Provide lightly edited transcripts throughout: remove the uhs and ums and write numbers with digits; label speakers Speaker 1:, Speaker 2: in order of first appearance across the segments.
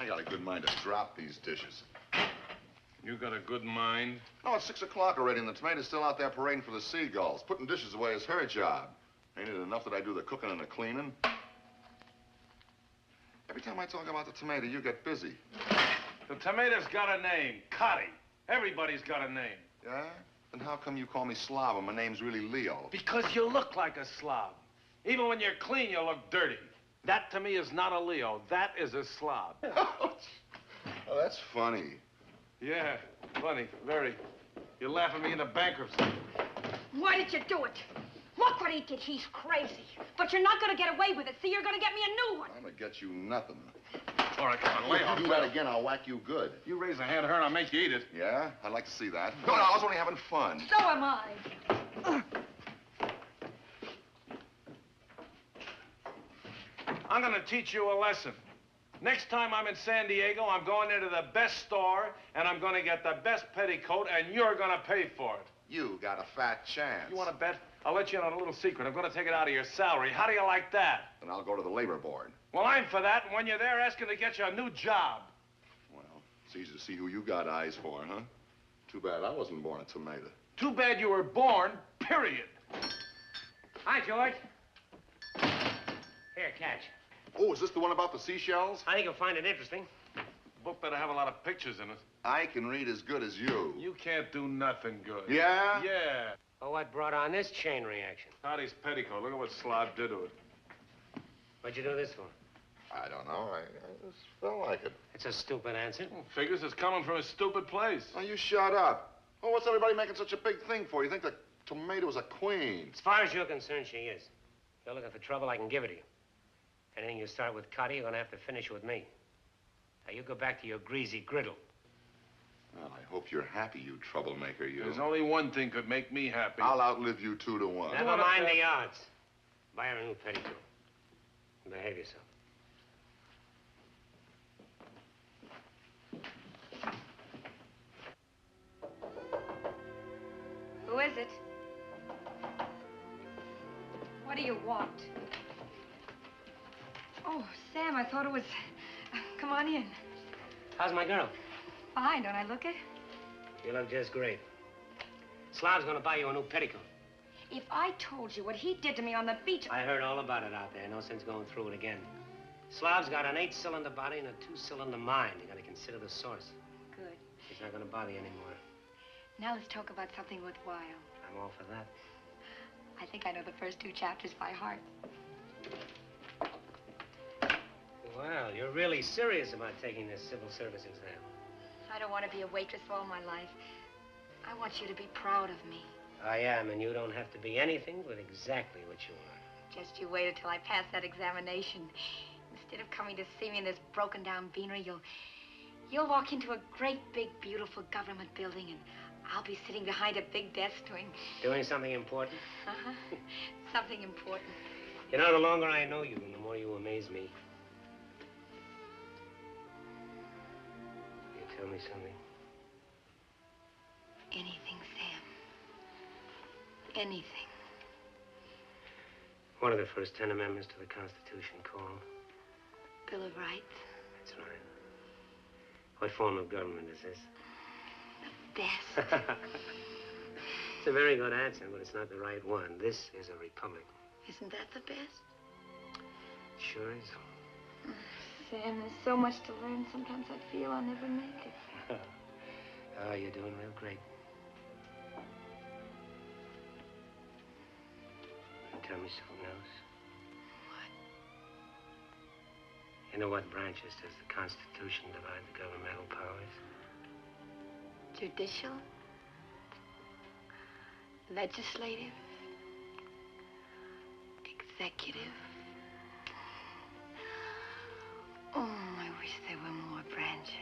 Speaker 1: got a good mind to drop these dishes.
Speaker 2: You got a good mind?
Speaker 1: Oh, it's 6 o'clock already, and the tomato's still out there parading for the seagulls. Putting dishes away is her job. Ain't it enough that I do the cooking and the cleaning? Every time I talk about the tomato, you get busy.
Speaker 2: The tomato's got a name, Cotty. Everybody's got a name.
Speaker 1: Yeah? Then how come you call me Slob and my name's really Leo?
Speaker 2: Because you look like a slob. Even when you're clean, you look dirty. That, to me, is not a Leo. That is a slob.
Speaker 1: Oh, that's funny.
Speaker 2: Yeah, funny, very. You laugh at me into bankruptcy.
Speaker 3: Why did you do it? Look what he did. He's crazy. But you're not going to get away with it. See, you're going to get me a new one.
Speaker 1: I'm going to get you nothing.
Speaker 2: All right, come on, lay off.
Speaker 1: If you do that again, I'll whack you good.
Speaker 2: You raise a hand at her and I'll make you eat it.
Speaker 1: Yeah? I'd like to see that. No, I was only having fun.
Speaker 3: So am I.
Speaker 2: I'm going to teach you a lesson. Next time I'm in San Diego, I'm going into the best store, and I'm going to get the best petticoat, and you're going to pay for it.
Speaker 1: You got a fat chance.
Speaker 2: You want to bet? I'll let you in on a little secret. I'm going to take it out of your salary. How do you like that?
Speaker 1: Then I'll go to the labor board.
Speaker 2: Well, I'm for that, and when you're there, asking to get you a new job.
Speaker 1: Well, it's easy to see who you got eyes for, huh? Too bad I wasn't born a tomato.
Speaker 2: Too bad you were born, period.
Speaker 4: Hi, George. Here, catch.
Speaker 1: Oh, is this the one about the seashells?
Speaker 4: I think you'll find it interesting.
Speaker 2: The book better have a lot of pictures in it.
Speaker 1: I can read as good as you.
Speaker 2: You can't do nothing good.
Speaker 1: Yeah?
Speaker 2: Yeah.
Speaker 4: Well, what brought on this chain reaction?
Speaker 2: Toddy's petticoat. Look at what Slob did to it.
Speaker 4: What'd you do this for?
Speaker 1: I don't know. I just felt like it.
Speaker 4: It's a stupid answer.
Speaker 2: Well, figures it's coming from a stupid place.
Speaker 1: Now, you shut up. Oh, what's everybody making such a big thing for? You think the tomato's a queen?
Speaker 4: As far as you're concerned, she is. If you're looking for trouble, I can give it to you. Anything you start with Cotty, you're gonna have to finish with me. Now, you go back to your greasy griddle.
Speaker 1: Well, I hope you're happy, you troublemaker, you.
Speaker 2: There's only one thing could make me happy.
Speaker 1: I'll outlive you 2 to 1.
Speaker 4: Never mind the odds. Buy her a new petticoat. And behave yourself.
Speaker 3: Who is it? What do you want? Oh, Sam, I thought it was... Come on in.
Speaker 4: How's my girl?
Speaker 3: Fine, don't I look it?
Speaker 4: You look just great. Slob's gonna buy you a new petticoat.
Speaker 3: If I told you what he did to me on the beach...
Speaker 4: I heard all about it out there. No sense going through it again. Slob's got an 8-cylinder body and a 2-cylinder mind. You gotta consider the source.
Speaker 3: Good.
Speaker 4: He's not gonna bother you anymore.
Speaker 3: Now let's talk about something worthwhile.
Speaker 4: I'm all for that.
Speaker 3: I think I know the first 2 chapters by heart.
Speaker 4: Well, you're really serious about taking this civil service exam.
Speaker 3: I don't want to be a waitress all my life. I want you to be proud of me.
Speaker 4: I am, and you don't have to be anything but exactly what you are.
Speaker 3: Just you wait until I pass that examination. Instead of coming to see me in this broken-down beanery, you'll walk into a great, big, beautiful government building, and I'll be sitting behind a big desk
Speaker 4: Doing something important?
Speaker 3: Uh-huh. Something important.
Speaker 4: You know, the longer I know you, the more you amaze me. Will you tell me something?
Speaker 3: Anything, Sam. Anything.
Speaker 4: What are the first 10 amendments to the Constitution called?
Speaker 3: Bill of Rights.
Speaker 4: That's right. What form of government is this?
Speaker 3: The best.
Speaker 4: It's a very good answer, but it's not the right one. This is a republic.
Speaker 3: Isn't that the best?
Speaker 4: Sure is.
Speaker 3: Sam, there's so much to learn. Sometimes I feel I'll never make it.
Speaker 4: Oh, you're doing real great. Tell me something else.
Speaker 3: What?
Speaker 4: You know what branches does the Constitution divide the governmental powers?
Speaker 3: Judicial, legislative, executive. Oh, I wish there were more branches.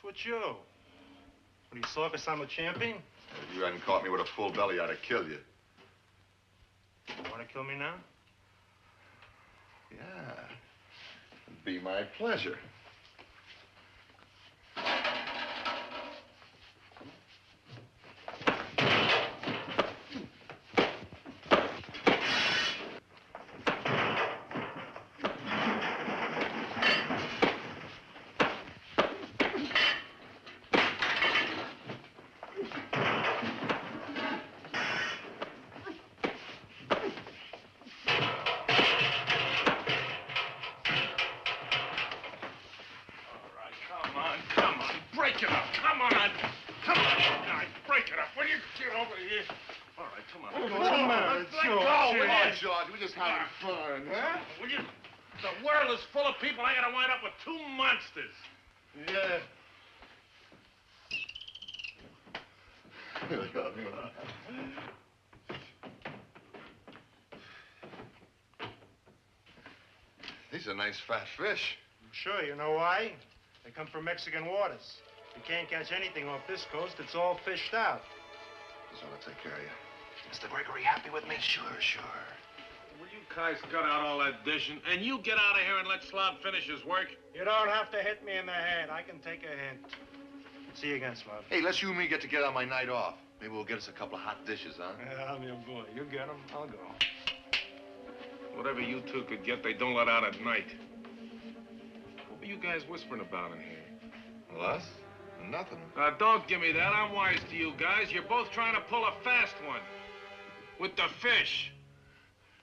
Speaker 5: What's you? What are you, circus? I'm a champion?
Speaker 1: If you hadn't caught me with a full belly, I'd have killed you.
Speaker 5: You want to kill me now?
Speaker 1: Yeah. It'd be my pleasure.
Speaker 2: Break it up. Come on. Come on. Now, break it up. Will you get over here? All right, come on. Let go.
Speaker 1: Come on, George. We're just having fun, huh?
Speaker 2: Will you? The world is full of people. I gotta wind up with two monsters.
Speaker 1: Yeah. These are nice fat fish.
Speaker 5: Sure, you know why? They come from Mexican waters. You can't catch anything off this coast. It's all fished out.
Speaker 1: Just want to take care of you.
Speaker 5: Mr. Gregory, happy with me?
Speaker 1: Sure.
Speaker 2: Will you guys cut out all that dishing? And you get out of here and let Slav finish his work?
Speaker 5: You don't have to hit me in the head. I can take a hint. See you again, Slav.
Speaker 1: Hey, let's you and me get together on my night off. Maybe we'll get us a couple of hot dishes, huh?
Speaker 5: Yeah, I'm your boy. You get them, I'll go.
Speaker 2: Whatever you two could get, they don't let out at night. What were you guys whispering about in here?
Speaker 1: Well, us? Nothing.
Speaker 2: Don't give me that. I'm wise to you guys. You're both trying to pull a fast one. With the fish.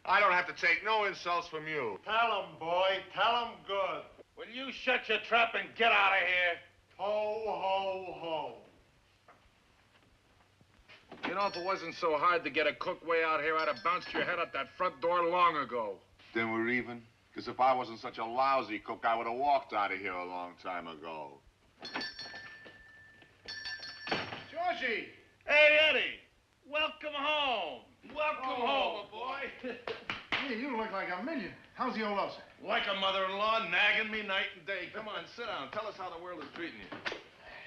Speaker 1: I don't have to take no insults from you.
Speaker 5: Tell him, boy. Tell him good.
Speaker 2: Will you shut your trap and get out of here?
Speaker 5: Ho, ho, ho.
Speaker 2: You know, if it wasn't so hard to get a cook way out here, I'd have bounced your head up that front door long ago.
Speaker 1: Then we're even? Because if I wasn't such a lousy cook, I would have walked out of here a long time ago.
Speaker 5: Georgie!
Speaker 2: Hey, Eddie! Welcome home! Welcome home, boy!
Speaker 5: Hey, you look like a million. How's the old us?
Speaker 2: Like a mother-in-law nagging me night and day. Come on, sit down. Tell us how the world is treating you.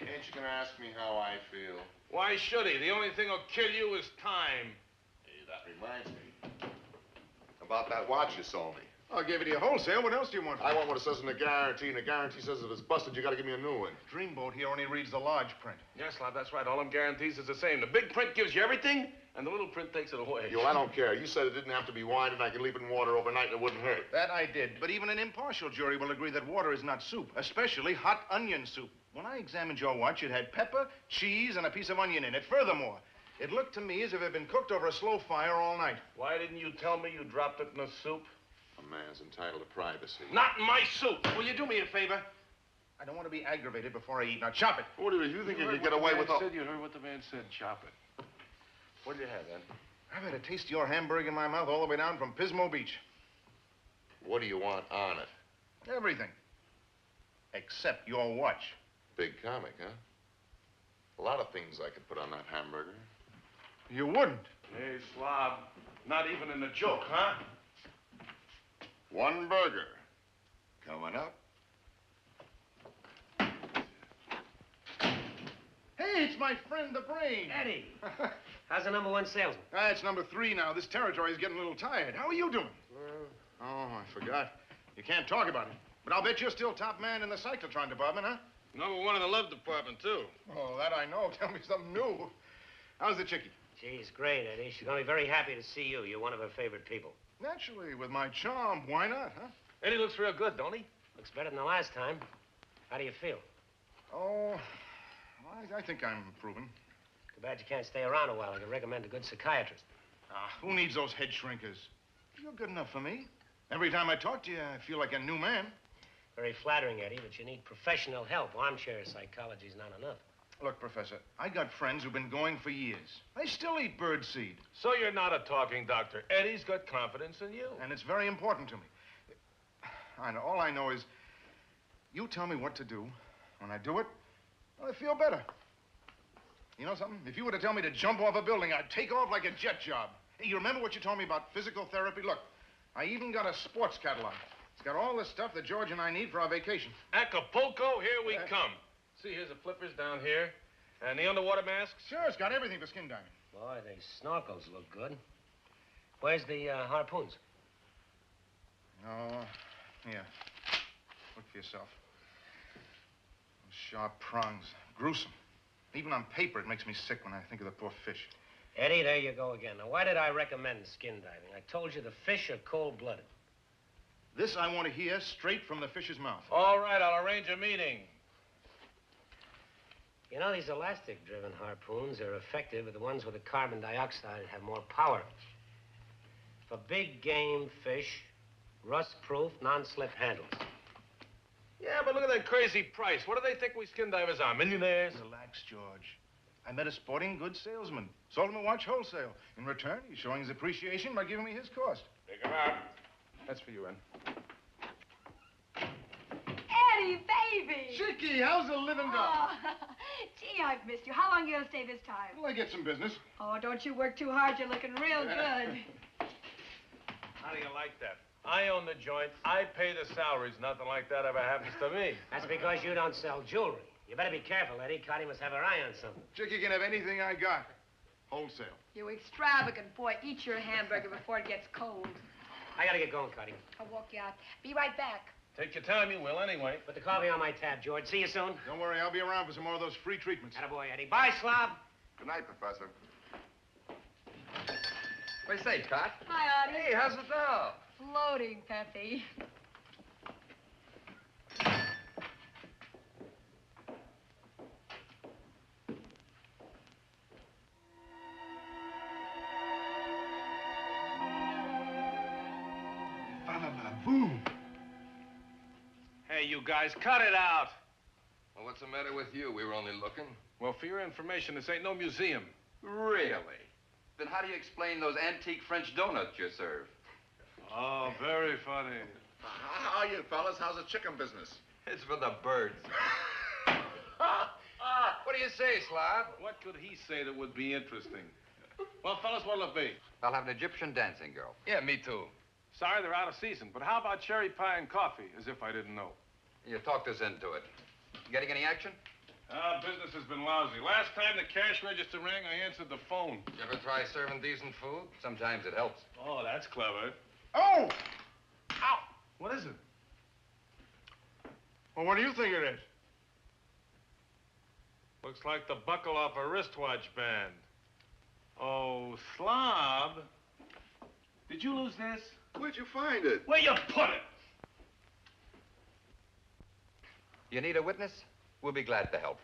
Speaker 1: Ain't you gonna ask me how I feel?
Speaker 2: Why should he? The only thing that'll kill you is time.
Speaker 1: Hey, that reminds me. About that watch you sold me.
Speaker 5: I gave it to you wholesale. What else do you want?
Speaker 1: I want what it says in the guarantee, and the guarantee says if it's busted, you gotta give me a new one.
Speaker 5: Dreamboat here only reads the large print.
Speaker 2: Yes, lad, that's right. All them guarantees is the same. The big print gives you everything, and the little print takes it away.
Speaker 1: Yo, I don't care. You said it didn't have to be wine, and I could leave it in water overnight, and it wouldn't hurt.
Speaker 5: That I did, but even an impartial jury will agree that water is not soup, especially hot onion soup. When I examined your watch, it had pepper, cheese, and a piece of onion in it. Furthermore, it looked to me as if it had been cooked over a slow fire all night.
Speaker 2: Why didn't you tell me you dropped it in the soup?
Speaker 1: A man's entitled to privacy.
Speaker 2: Not in my soup. Will you do me a favor?
Speaker 5: I don't want to be aggravated before I eat. Now, chop it.
Speaker 1: What do you think you could get away with all...
Speaker 2: You heard what the man said. Chop it. What'd you have, then?
Speaker 5: I've had a taste of your hamburger in my mouth all the way down from Pismo Beach.
Speaker 1: What do you want on it?
Speaker 5: Everything. Except your watch.
Speaker 1: Big comic, huh? A lot of things I could put on that hamburger.
Speaker 5: You wouldn't.
Speaker 2: Hey, Slob. Not even in a joke, huh?
Speaker 1: One burger. Coming up.
Speaker 5: Hey, it's my friend, the Brain.
Speaker 4: Eddie. How's the #1 salesman?
Speaker 5: It's #3 now. This territory is getting a little tired. How are you doing? Oh, I forgot. You can't talk about it. But I'll bet you're still top man in the cyclotron department, huh?
Speaker 2: #1 in the love department, too.
Speaker 5: Oh, that I know. Tell me something new. How's the chickie?
Speaker 4: She's great, Eddie. She's going to be very happy to see you. You're one of her favorite people.
Speaker 5: Naturally, with my charm. Why not, huh?
Speaker 2: Eddie looks real good, don't he?
Speaker 4: Looks better than the last time. How do you feel?
Speaker 5: Oh, I think I'm improving.
Speaker 4: Too bad you can't stay around a while. I could recommend a good psychiatrist.
Speaker 5: Who needs those head shrinkers? You're good enough for me. Every time I talk to you, I feel like a new man.
Speaker 4: Very flattering, Eddie, but you need professional help. Armchair psychology's not enough.
Speaker 5: Look, Professor, I got friends who've been going for years. They still eat birdseed.
Speaker 2: So you're not a talking doctor. Eddie's got confidence in you.
Speaker 5: And it's very important to me. All I know is you tell me what to do. When I do it, I feel better. You know something? If you were to tell me to jump off a building, I'd take off like a jet job. Hey, you remember what you told me about physical therapy? Look, I even got a sports catalog. It's got all the stuff that George and I need for our vacation.
Speaker 2: Acapulco, here we come. See, here's the flippers down here. And the underwater masks?
Speaker 5: Sure, it's got everything for skin diving.
Speaker 4: Boy, these snorkels look good. Where's the harpoons?
Speaker 5: Oh, here. Look for yourself. Those sharp prongs. Gruesome. Even on paper, it makes me sick when I think of the poor fish.
Speaker 4: Eddie, there you go again. Now, why did I recommend skin diving? I told you the fish are cold-blooded.
Speaker 5: This I want to hear straight from the fish's mouth.
Speaker 2: All right, I'll arrange a meeting.
Speaker 4: You know, these elastic-driven harpoons are effective, but the ones with the carbon dioxide have more power. For big game fish, rust-proof, non-slip handles.
Speaker 2: Yeah, but look at that crazy price. What do they think we skin divers are, millionaires?
Speaker 5: Relax, George. I met a sporting goods salesman. Sold him a watch wholesale. In return, he's showing his appreciation by giving me his cost.
Speaker 2: Take him out. That's for you, Ann.
Speaker 3: Eddie, baby!
Speaker 5: Chicky, how's the living done?
Speaker 3: Oh, gee, I've missed you. How long are you going to stay this time?
Speaker 5: Well, I get some business.
Speaker 3: Oh, don't you work too hard. You're looking real good.
Speaker 2: How do you like that? I own the joint. I pay the salaries. Nothing like that ever happens to me.
Speaker 4: That's because you don't sell jewelry. You better be careful, Eddie. Cotty must have her eye on something.
Speaker 5: Chicky can have anything I got. Wholesale.
Speaker 3: You extravagant boy. Eat your hamburger before it gets cold.
Speaker 4: I gotta get going, Cotty.
Speaker 3: I'll walk you out. Be right back.
Speaker 2: Take your time, you will, anyway.
Speaker 4: Put the coffee on my tab, George. See you soon.
Speaker 5: Don't worry, I'll be around for some more of those free treatments.
Speaker 4: Attaboy, Eddie. Bye, slob.
Speaker 1: Good night, Professor.
Speaker 6: What do you say, Tot?
Speaker 3: Hi, Audie.
Speaker 6: Hey, how's it now?
Speaker 3: Floating, Peppy.
Speaker 5: Boom.
Speaker 2: Hey, you guys, cut it out.
Speaker 6: Well, what's the matter with you? We were only looking.
Speaker 2: Well, for your information, this ain't no museum.
Speaker 6: Really? Then how do you explain those antique French donuts you serve?
Speaker 2: Oh, very funny.
Speaker 1: How are you, fellas? How's the chicken business?
Speaker 6: It's for the birds. What do you say, Slob?
Speaker 2: What could he say that would be interesting? Well, fellas, what'll it be?
Speaker 6: I'll have an Egyptian dancing girl. Yeah, me too.
Speaker 2: Sorry, they're out of season, but how about cherry pie and coffee? As if I didn't know.
Speaker 6: You talked us into it. Getting any action?
Speaker 2: Business has been lousy. Last time the cash register rang, I answered the phone.
Speaker 6: You ever try serving decent food? Sometimes it helps.
Speaker 2: Oh, that's clever.
Speaker 5: Oh!
Speaker 2: Ow! What is it?
Speaker 5: Well, what do you think it is?
Speaker 2: Looks like the buckle off a wristwatch band. Oh, slob. Did you lose this?
Speaker 1: Where'd you find it?
Speaker 2: Where you put it?
Speaker 6: You need a witness? We'll be glad to help.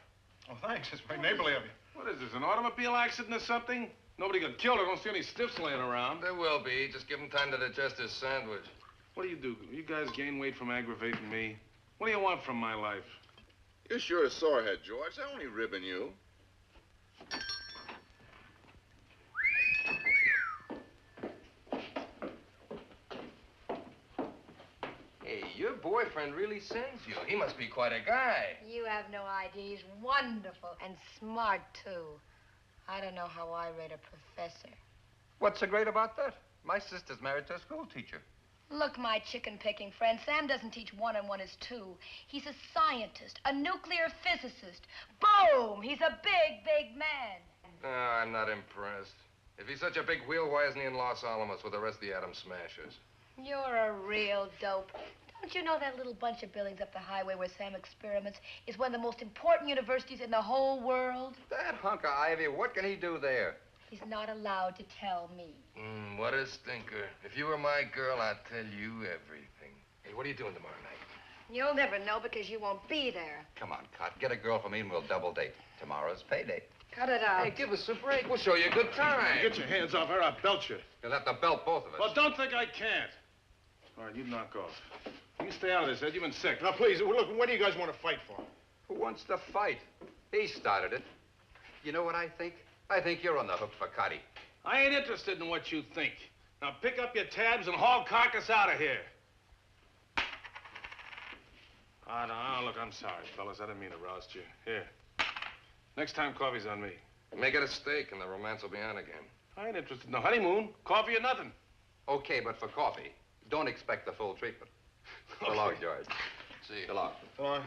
Speaker 5: Oh, thanks. It's very neighborly of you.
Speaker 2: What is this, an automobile accident or something? Nobody got killed. I don't see any stiffs laying around.
Speaker 6: There will be. Just give him time to digest his sandwich.
Speaker 2: What do? You guys gain weight from aggravating me? What do you want from my life?
Speaker 1: You're sure a sorehead, George. They're only ribbing you.
Speaker 6: Hey, your boyfriend really sends you. He must be quite a guy.
Speaker 3: You have no idea. He's wonderful and smart, too. I don't know how I rate a professor.
Speaker 6: What's so great about that? My sister's married to a school teacher.
Speaker 3: Look, my chicken-picking friend, Sam doesn't teach 1 and 1 is 2. He's a scientist, a nuclear physicist. Boom! He's a big, big man.
Speaker 6: No, I'm not impressed. If he's such a big wheel, why isn't he in Los Alamos with the rest of the Atom Smashers?
Speaker 3: You're a real dope. Don't you know that little bunch of buildings up the highway where Sam experiments is one of the most important universities in the whole world?
Speaker 6: That hunk of ivy, what can he do there?
Speaker 3: He's not allowed to tell me.
Speaker 6: What a stinker. If you were my girl, I'd tell you everything. Hey, what are you doing tomorrow night?
Speaker 3: You'll never know because you won't be there.
Speaker 6: Come on, Cot. Get a girl for me and we'll double date. Tomorrow's payday.
Speaker 3: Cut it out.
Speaker 6: Hey, give us a break. We'll show you a good time.
Speaker 2: Get your hands off her, I'll belt you.
Speaker 6: You'll have to belt both of us.
Speaker 2: Well, don't think I can't. All right, you knock off. You stay out of this, Ed. You've been sick.
Speaker 5: Now, please, look, what do you guys want to fight for?
Speaker 6: Who wants to fight? He started it. You know what I think? I think you're on the hook for Cotty.
Speaker 2: I ain't interested in what you think. Now pick up your tabs and haul carcass out of here. No, look, I'm sorry, fellas. I didn't mean to roust you. Here. Next time, coffee's on me.
Speaker 6: Make it a steak and the romance will be on again.
Speaker 2: I ain't interested in no honeymoon. Coffee or nothing.
Speaker 6: Okay, but for coffee, don't expect the full treatment. So long, George. See you. So long.
Speaker 5: Come on.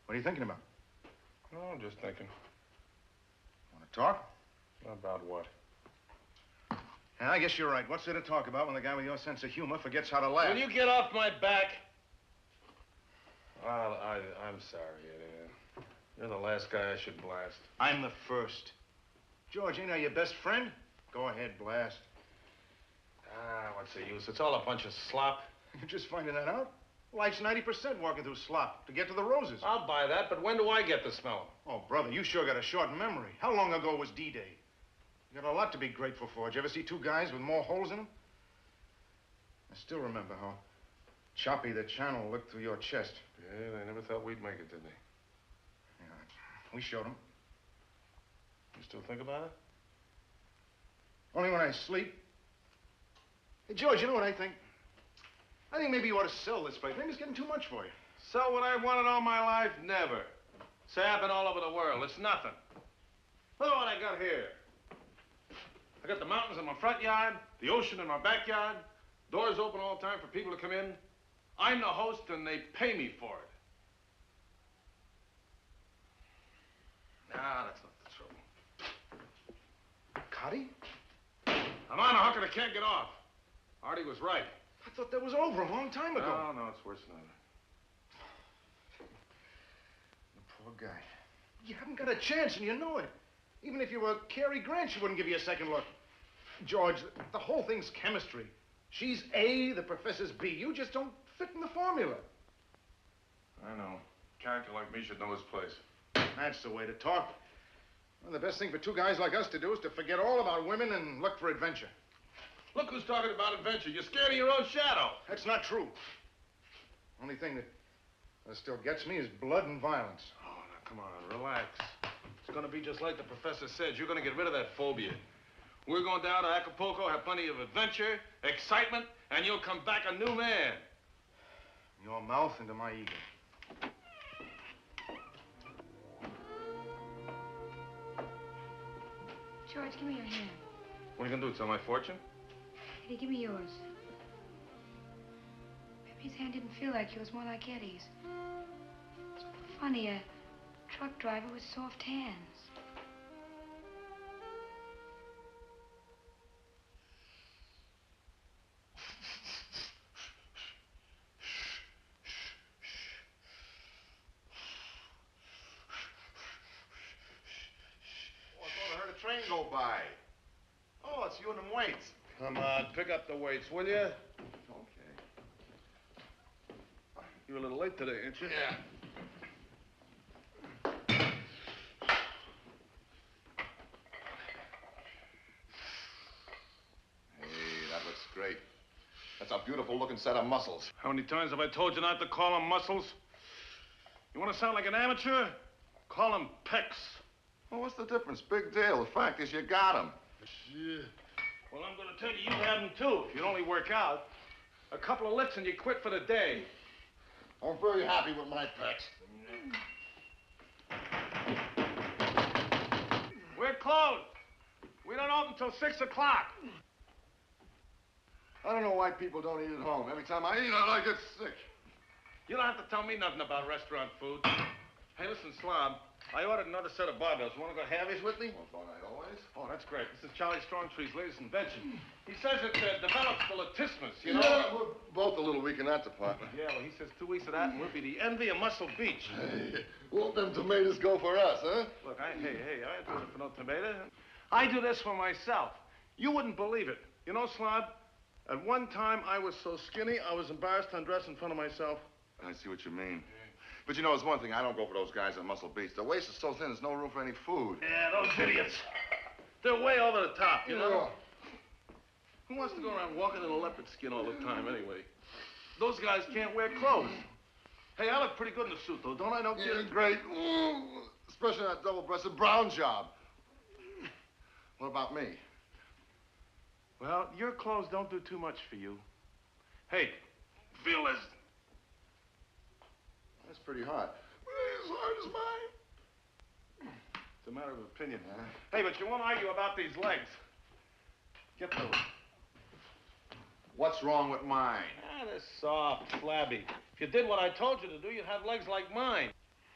Speaker 5: What are you thinking about?
Speaker 2: Oh, I'm just thinking.
Speaker 5: Want to talk?
Speaker 2: About what?
Speaker 5: Yeah, I guess you're right. What's there to talk about when the guy with your sense of humor forgets how to laugh?
Speaker 2: Will you get off my back? Well, I'm sorry, Eddie. You're the last guy I should blast.
Speaker 5: I'm the first. George, ain't I your best friend? Go ahead, blast.
Speaker 2: Ah, what's the use? It's all a bunch of slop.
Speaker 5: You're just finding that out? Life's 90% walking through slop to get to the roses.
Speaker 2: I'll buy that, but when do I get to smell 'em?
Speaker 5: Oh, brother, you sure got a short memory. How long ago was D-Day? You got a lot to be grateful for. Did you ever see two guys with more holes in them? I still remember how choppy the channel looked through your chest.
Speaker 2: Yeah, they never thought we'd make it, did they?
Speaker 5: Yeah, we showed them.
Speaker 2: You still think about it?
Speaker 5: Only when I sleep. Hey, George, you know what I think? I think maybe you ought to sell this place. Maybe it's getting too much for you.
Speaker 2: Sell what I wanted all my life? Never. Say, I've been all over the world. It's nothing. Look at what I got here. I got the mountains in my front yard, the ocean in my backyard, doors open all the time for people to come in. I'm the host, and they pay me for it. Nah, that's not the trouble.
Speaker 5: Cotty?
Speaker 2: I'm on a hook and I can't get off. Artie was right.
Speaker 5: I thought that was over a long time ago.
Speaker 2: No, it's worse than that.
Speaker 5: The poor guy. You haven't got a chance, and you know it. Even if you were Cary Grant, she wouldn't give you a second look. George, the whole thing's chemistry. She's A, the professor's B. You just don't fit in the formula.
Speaker 2: I know. A character like me should know his place.
Speaker 5: That's the way to talk. Well, the best thing for two guys like us to do is to forget all about women and look for adventure.
Speaker 2: Look who's talking about adventure. You're scared of your own shadow.
Speaker 5: That's not true. Only thing that still gets me is blood and violence.
Speaker 2: Oh, now, come on, relax. It's gonna be just like the professor said. You're gonna get rid of that phobia. We're going down to Acapulco, have plenty of adventure, excitement, and you'll come back a new man.
Speaker 5: Your mouth into my ego.
Speaker 3: George, give me your hand.
Speaker 2: What are you gonna do, tell my fortune?
Speaker 3: Eddie, give me yours. Maybe his hand didn't feel like yours, more like Eddie's. It's funny, a truck driver with soft hands.
Speaker 1: Oh, I thought I heard a train go by. Oh, it's you and them weights.
Speaker 2: Come on, pick up the weights, will you?
Speaker 1: Okay.
Speaker 2: You're a little late today, ain't you?
Speaker 1: Yeah. Hey, that looks great. That's a beautiful looking set of muscles.
Speaker 2: How many times have I told you not to call them muscles? You want to sound like an amateur? Call them pecs.
Speaker 1: Well, what's the difference? Big deal. The fact is you got them.
Speaker 2: Shit. Well, I'm going to tell you, you have them too. If you'd only work out. A couple of lifts and you quit for the day.
Speaker 1: I'm very happy with my pecs.
Speaker 2: We're closed. We don't open till 6 o'clock.
Speaker 1: I don't know why people don't eat at home. Every time I eat, I get sick.
Speaker 2: You don't have to tell me nothing about restaurant food. Hey, listen, Slob. I ordered another set of barbells. You want to go halvies with me?
Speaker 1: Well, don't I always?
Speaker 2: Oh, that's great. This is Charlie Strongtree's latest invention. He says it develops the latissimus, you know?
Speaker 1: Yeah, we're both a little weak in that department.
Speaker 2: Yeah, well, he says 2 weeks of that and we'll be the envy of Muscle Beach.
Speaker 1: Hey, won't them tomatoes go for us, huh?
Speaker 2: Look, I ain't doing it for no tomato. I do this for myself. You wouldn't believe it. You know, Slob, at one time I was so skinny I was embarrassed to undress in front of myself.
Speaker 1: I see what you mean. But you know, there's one thing. I don't go for those guys at Muscle Beach. The waist is so thin, there's no room for any food.
Speaker 2: Yeah, those idiots. They're way over the top, you know? Who wants to go around walking in a leopard skin all the time, anyway? Those guys can't wear clothes. Hey, I look pretty good in a suit, though, don't I? No
Speaker 1: Yeah,
Speaker 2: kidding?
Speaker 1: great. Ooh, especially that double-breasted brown job. What about me?
Speaker 2: Well, your clothes don't do too much for you. Hey, feel this.
Speaker 1: That's pretty hot. As hard as mine.
Speaker 2: It's a matter of opinion. Hey, but you won't argue about these legs. Get those.
Speaker 1: What's wrong with mine?
Speaker 2: They're soft, flabby. If you did what I told you to do, you'd have legs like mine.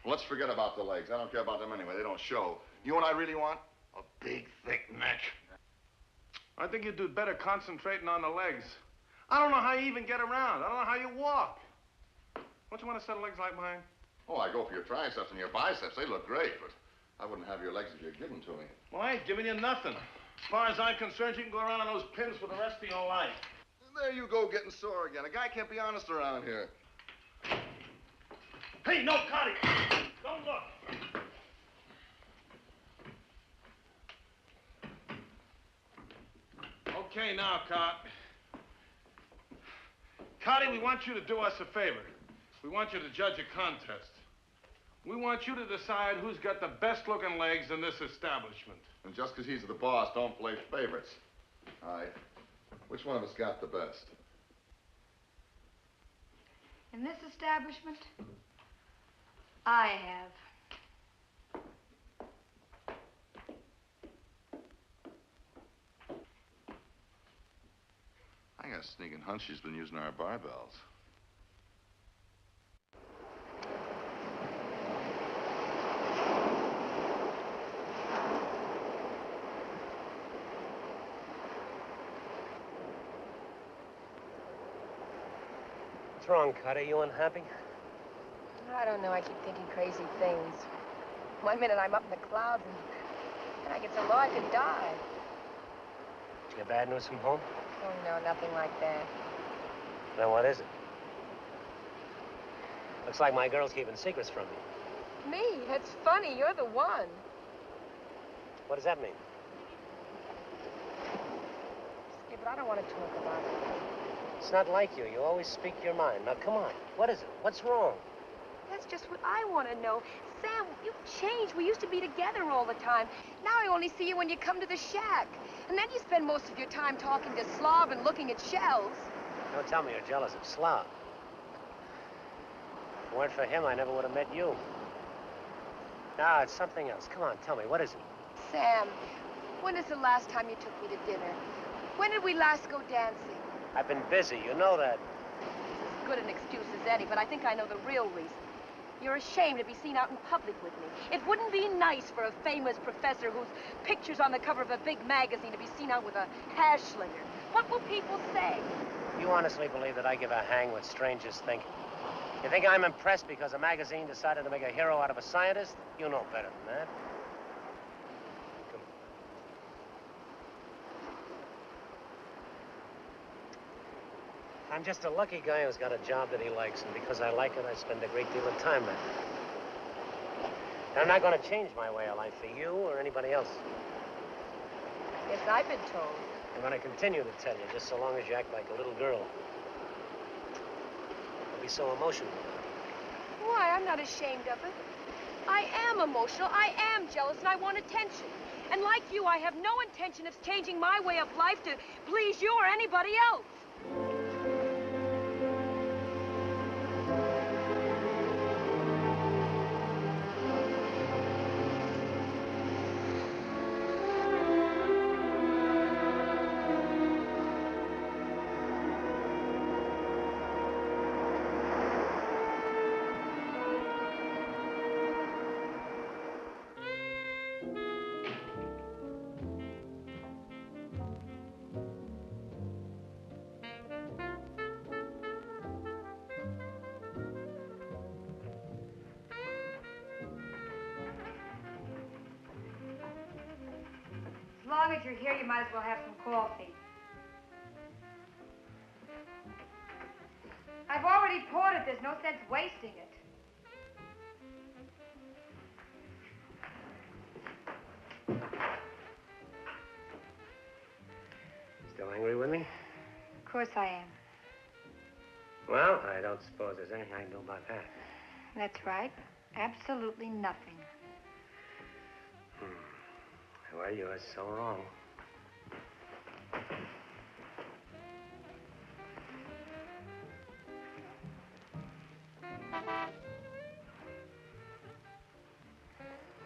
Speaker 1: Let's forget about the legs. I don't care about them anyway. They don't show. You know what I really want? A big, thick neck.
Speaker 2: I think you'd do better concentrating on the legs. I don't know how you even get around. I don't know how you walk. Don't you want a set of legs like mine?
Speaker 1: Oh, I go for your triceps and your biceps. They look great, but I wouldn't have your legs if you give them to me.
Speaker 2: Well, I ain't giving you nothing. As far as I'm concerned, you can go around on those pins for the rest of your life.
Speaker 1: There you go, getting sore again. A guy can't be honest around here.
Speaker 2: Hey, no, Cotty! Don't look! Okay, now, Cotty, we want you to do us a favor. We want you to judge a contest. We want you to decide who's got the best-looking legs in this establishment.
Speaker 1: And just because he's the boss, don't play favorites. All right. Which one of us got the best?
Speaker 3: In this establishment, I have.
Speaker 1: I got a sneaking hunch she's been using our barbells.
Speaker 4: What's wrong, Cutter? You unhappy?
Speaker 7: I don't know. I keep thinking crazy things. One minute I'm up in the clouds, and I get so low I could die.
Speaker 4: Did you get bad news from home?
Speaker 7: Oh, no, nothing like that.
Speaker 4: Then what is it? Looks like my girl's keeping secrets from me.
Speaker 7: Me? That's funny. You're the one.
Speaker 4: What does that mean?
Speaker 7: Yeah, but I don't want to talk about it.
Speaker 4: It's not like you. You always speak your mind. Now, come on. What is it? What's wrong?
Speaker 7: That's just what I want to know. Sam, you've changed. We used to be together all the time. Now I only see you when you come to the shack. And then you spend most of your time talking to Slav and looking at shells.
Speaker 4: Don't tell me you're jealous of Slav. If it weren't for him, I never would have met you. No, it's something else. Come on, tell me. What is it?
Speaker 7: Sam, when is the last time you took me to dinner? When did we last go dancing?
Speaker 4: I've been busy. You know that.
Speaker 7: As good an excuse as any, but I think I know the real reason. You're ashamed to be seen out in public with me. It wouldn't be nice for a famous professor whose picture's on the cover of a big magazine to be seen out with a hash slinger. What will people say?
Speaker 4: You honestly believe that I give a hang what strangers think? You think I'm impressed because a magazine decided to make a hero out of a scientist? You know better than that. Come on. I'm just a lucky guy who's got a job that he likes, and because I like it, I spend a great deal of time there. And I'm not going to change my way of life for you or anybody else.
Speaker 7: Yes, I've been told.
Speaker 4: I'm going to continue to tell you, just so long as you act like a little girl. Don't be so emotional.
Speaker 7: Why? I'm not ashamed of it. I am emotional, I am jealous, and I want attention. And like you, I have no intention of changing my way of life to please you or anybody else.
Speaker 3: long as you're here, you might as well have some coffee. I've already poured it. There's no sense wasting it.
Speaker 4: Still angry with me?
Speaker 3: Of course I am.
Speaker 4: Well, I don't suppose there's anything I can do about that.
Speaker 3: That's right. Absolutely nothing.
Speaker 4: Well, you are so wrong.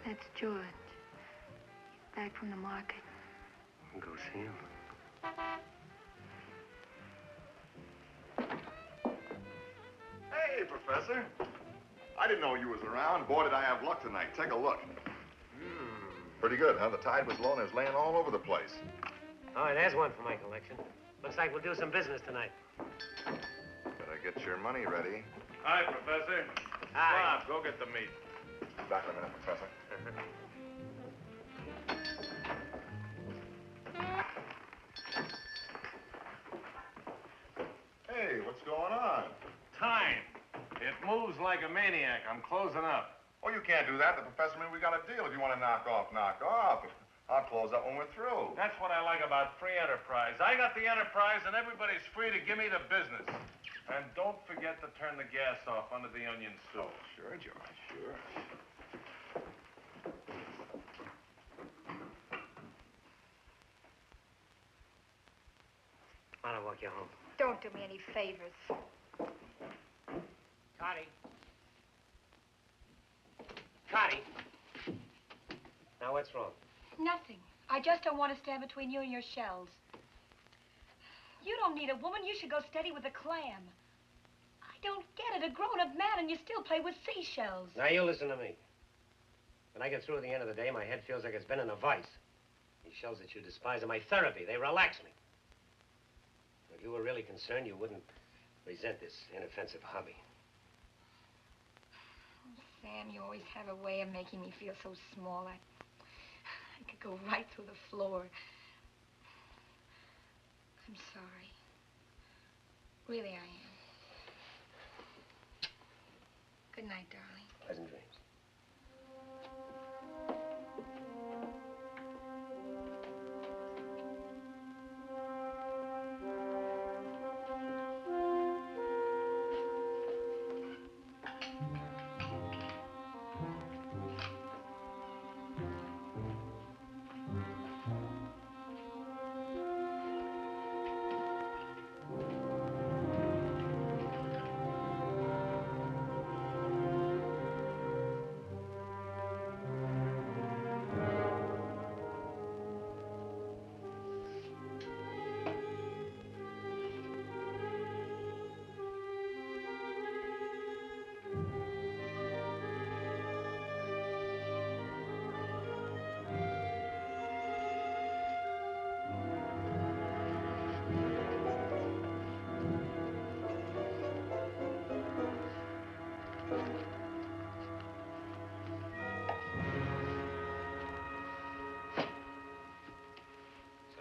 Speaker 3: That's George. He's back from the market.
Speaker 4: Go see him.
Speaker 1: Hey, Professor. I didn't know you was around. Boy, did I have luck tonight. Take a look. Pretty good, huh? The tide was low and it was laying all over the place.
Speaker 4: Oh, there's one for my collection. Looks like we'll do some business tonight.
Speaker 1: Better get your money ready.
Speaker 2: Hi, Professor.
Speaker 4: Hi.
Speaker 2: Bob, go get the meat.
Speaker 1: Back in a minute, Professor. Hey, what's going on?
Speaker 2: Time. It moves like a maniac. I'm closing up.
Speaker 1: Oh, you can't do that. The professor mean we got a deal. If you want to knock off, knock off. I'll close up when we're through.
Speaker 2: That's what I like about free enterprise. I got the enterprise, and everybody's free to give me the business. And don't forget to turn the gas off under the onion stew.
Speaker 1: Oh, sure, George, sure.
Speaker 4: I'll walk you home.
Speaker 3: Don't do me any favors.
Speaker 4: Connie. Connie. Now, what's wrong?
Speaker 3: Nothing. I just don't want to stand between you and your shells. You don't need a woman. You should go steady with a clam. I don't get it. A grown-up man and you still play with seashells.
Speaker 4: Now, you listen to me. When I get through at the end of the day, my head feels like it's been in a vice. These shells that you despise are my therapy. They relax me. If you were really concerned, you wouldn't resent this inoffensive hobby.
Speaker 3: Sam, you always have a way of making me feel so small. I could go right through the floor. I'm sorry. Really, I am. Good night, darling.
Speaker 4: Pleasant dreams.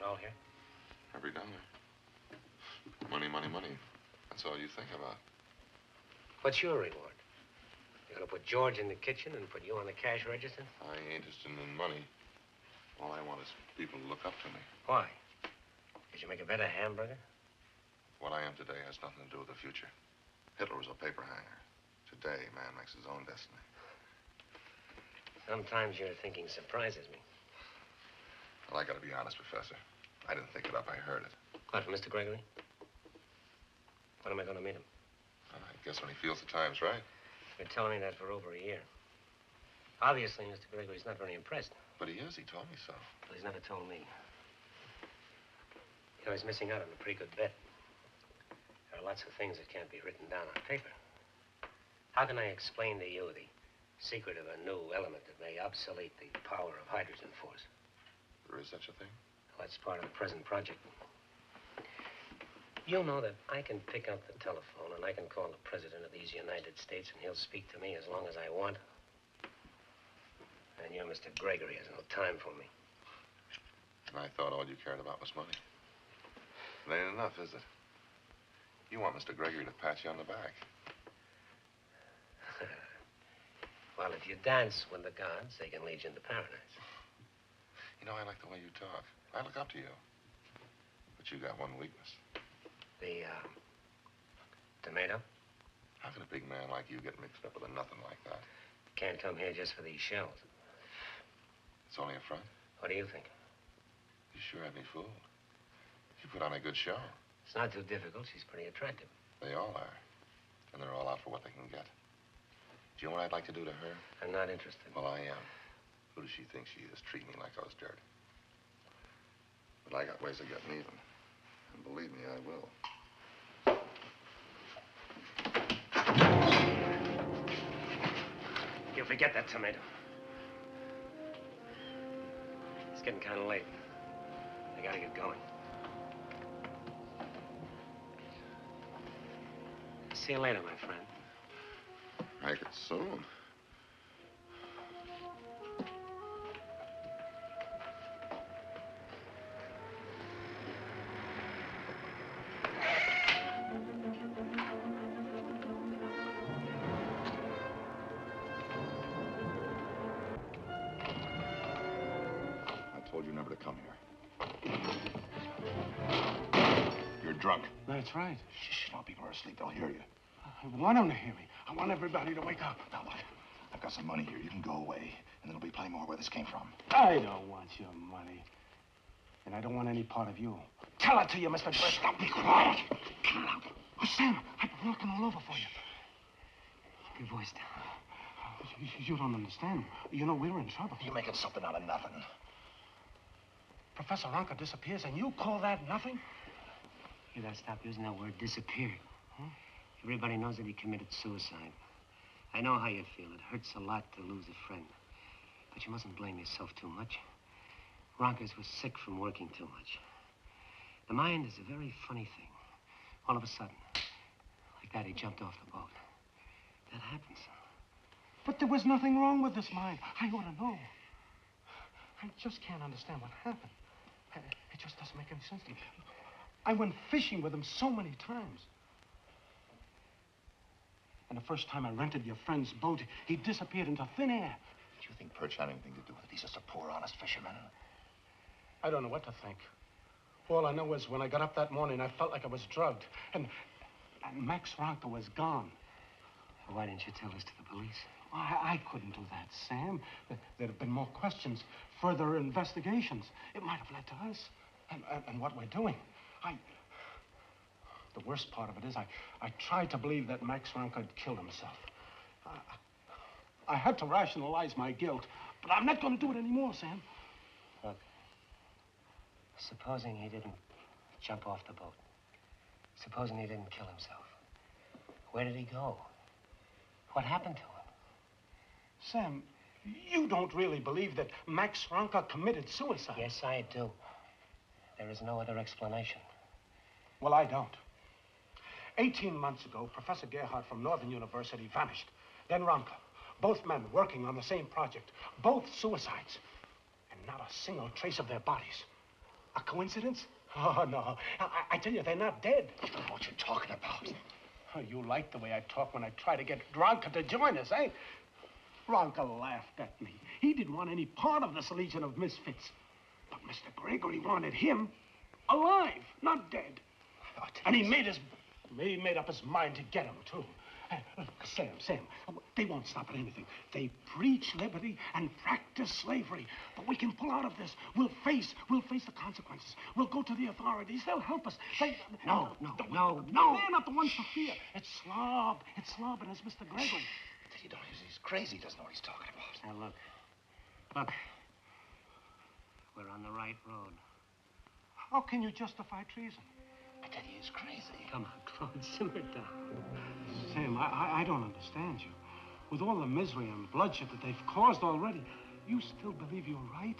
Speaker 4: All here?
Speaker 1: Every dollar. Money, money, money. That's all you think about.
Speaker 4: What's your reward? You gonna put George in the kitchen and put you on the cash register?
Speaker 1: I ain't interested in money. All I want is people to look up to me.
Speaker 4: Why? Did you make a better hamburger?
Speaker 1: What I am today has nothing to do with the future. Hitler was a paper hanger. Today, man makes his own destiny.
Speaker 4: Sometimes your thinking surprises me.
Speaker 1: Well, I gotta be honest, Professor. I didn't think it up. I heard it.
Speaker 4: What, from Mr. Gregory? When am I going to meet him?
Speaker 1: I guess when he feels the time's right.
Speaker 4: You've been telling me that for over a year. Obviously, Mr. Gregory's not very impressed.
Speaker 1: But he is. He told me so.
Speaker 4: But he's never told me. You know, he's missing out on a pretty good bet. There are lots of things that can't be written down on paper. How can I explain to you the secret of a new element that may obsolete the power of hydrogen force?
Speaker 1: There is such a thing?
Speaker 4: Well, that's part of the present project. You know that I can pick up the telephone and I can call the President of these United States and he'll speak to me as long as I want. And your Mr. Gregory has no time for me.
Speaker 1: And I thought all you cared about was money. It ain't enough, is it? You want Mr. Gregory to pat you on the back.
Speaker 4: Well, if you dance with the gods, they can lead you into paradise.
Speaker 1: You know, I like the way you talk. I look up to you. But you got one weakness.
Speaker 4: The, tomato?
Speaker 1: How can a big man like you get mixed up with a nothing like that?
Speaker 4: Can't come here just for these shells.
Speaker 1: It's only a front.
Speaker 4: What do you think?
Speaker 1: You sure had me fooled. You put on a good show.
Speaker 4: It's not too difficult. She's pretty attractive.
Speaker 1: They all are. And they're all out for what they can get. Do you know what I'd like to do to her?
Speaker 4: I'm not interested.
Speaker 1: Well, I am. Who does she think she is? Treat me like I was dirt. But I got ways of getting even. And believe me, I will.
Speaker 4: You forget that tomato. It's getting kind of late. I gotta get going. See you later, my friend.
Speaker 1: Make it soon. I told you never to come here. You're drunk.
Speaker 8: That's right.
Speaker 1: Shh, now people are asleep. They'll hear you.
Speaker 8: I want them to hear me. I want everybody to wake up.
Speaker 1: Now, look, I've got some money here. You can go away, and there'll be plenty more where this came from.
Speaker 8: I don't want your money. And I don't want any part of you. Tell it to you, Mr. Britt.
Speaker 1: Now, be quiet.
Speaker 8: Oh, Sam, I've been looking all over for you.
Speaker 4: Keep your voice down.
Speaker 8: You don't understand. You know, we're in trouble.
Speaker 1: You're making something out of nothing.
Speaker 8: Professor Ronca disappears, and you call that nothing?
Speaker 4: You gotta stop using that word disappeared.
Speaker 8: Huh?
Speaker 4: Everybody knows that he committed suicide. I know how you feel. It hurts a lot to lose a friend. But you mustn't blame yourself too much. Ronca's was sick from working too much. The mind is a very funny thing. All of a sudden, like that, he jumped off the boat. That happens.
Speaker 8: But there was nothing wrong with this mind. I ought to know. I just can't understand what happened. It just doesn't make any sense to me. I went fishing with him so many times. And the first time I rented your friend's boat, he disappeared into thin air.
Speaker 1: Do you think Perch had anything to do with it? He's just a poor, honest fisherman.
Speaker 8: I don't know what to think. All I know is when I got up that morning, I felt like I was drugged. And Max Ronca was gone.
Speaker 4: Well, why didn't you tell us to the police?
Speaker 8: I couldn't do that, Sam. There'd have been more questions, further investigations. It might have led to us. And what we're doing. The worst part of it is I tried to believe that Max Ronca had killed himself. I had to rationalize my guilt, but I'm not going to do it anymore, Sam.
Speaker 4: Look, supposing he didn't jump off the boat. Supposing he didn't kill himself. Where did he go? What happened to him?
Speaker 8: Sam, you don't really believe that Max Ronca committed suicide?
Speaker 4: Yes, I do. There is no other explanation.
Speaker 8: Well, I don't. 18 months ago, Professor Gerhardt from Northern University vanished. Then Ronca. Both men working on the same project. Both suicides. And not a single trace of their bodies. A coincidence? Oh, no. I tell you, they're not dead.
Speaker 1: You don't know what you're talking about.
Speaker 8: Oh, you like the way I talk when I try to get Ronca to join us, eh? Ronca laughed at me. He didn't want any part of this legion of misfits. But Mr. Gregory wanted him alive, not dead. And he made up his mind to get him, too. Sam, they won't stop at anything. They preach liberty and practice slavery. But we can pull out of this. We'll face the consequences. We'll go to the authorities. They'll help us.
Speaker 4: No.
Speaker 8: They're not the ones to fear. It's Slob and it's Mr. Gregory.
Speaker 1: You don't, he's crazy. He doesn't know what he's talking about.
Speaker 4: Now, look. We're on the right road.
Speaker 8: How can you justify treason?
Speaker 1: I tell you, he's crazy.
Speaker 4: Come on, Claude, simmer down.
Speaker 8: Sam, I don't understand you. With all the misery and bloodshed that they've caused already, you still believe you're right?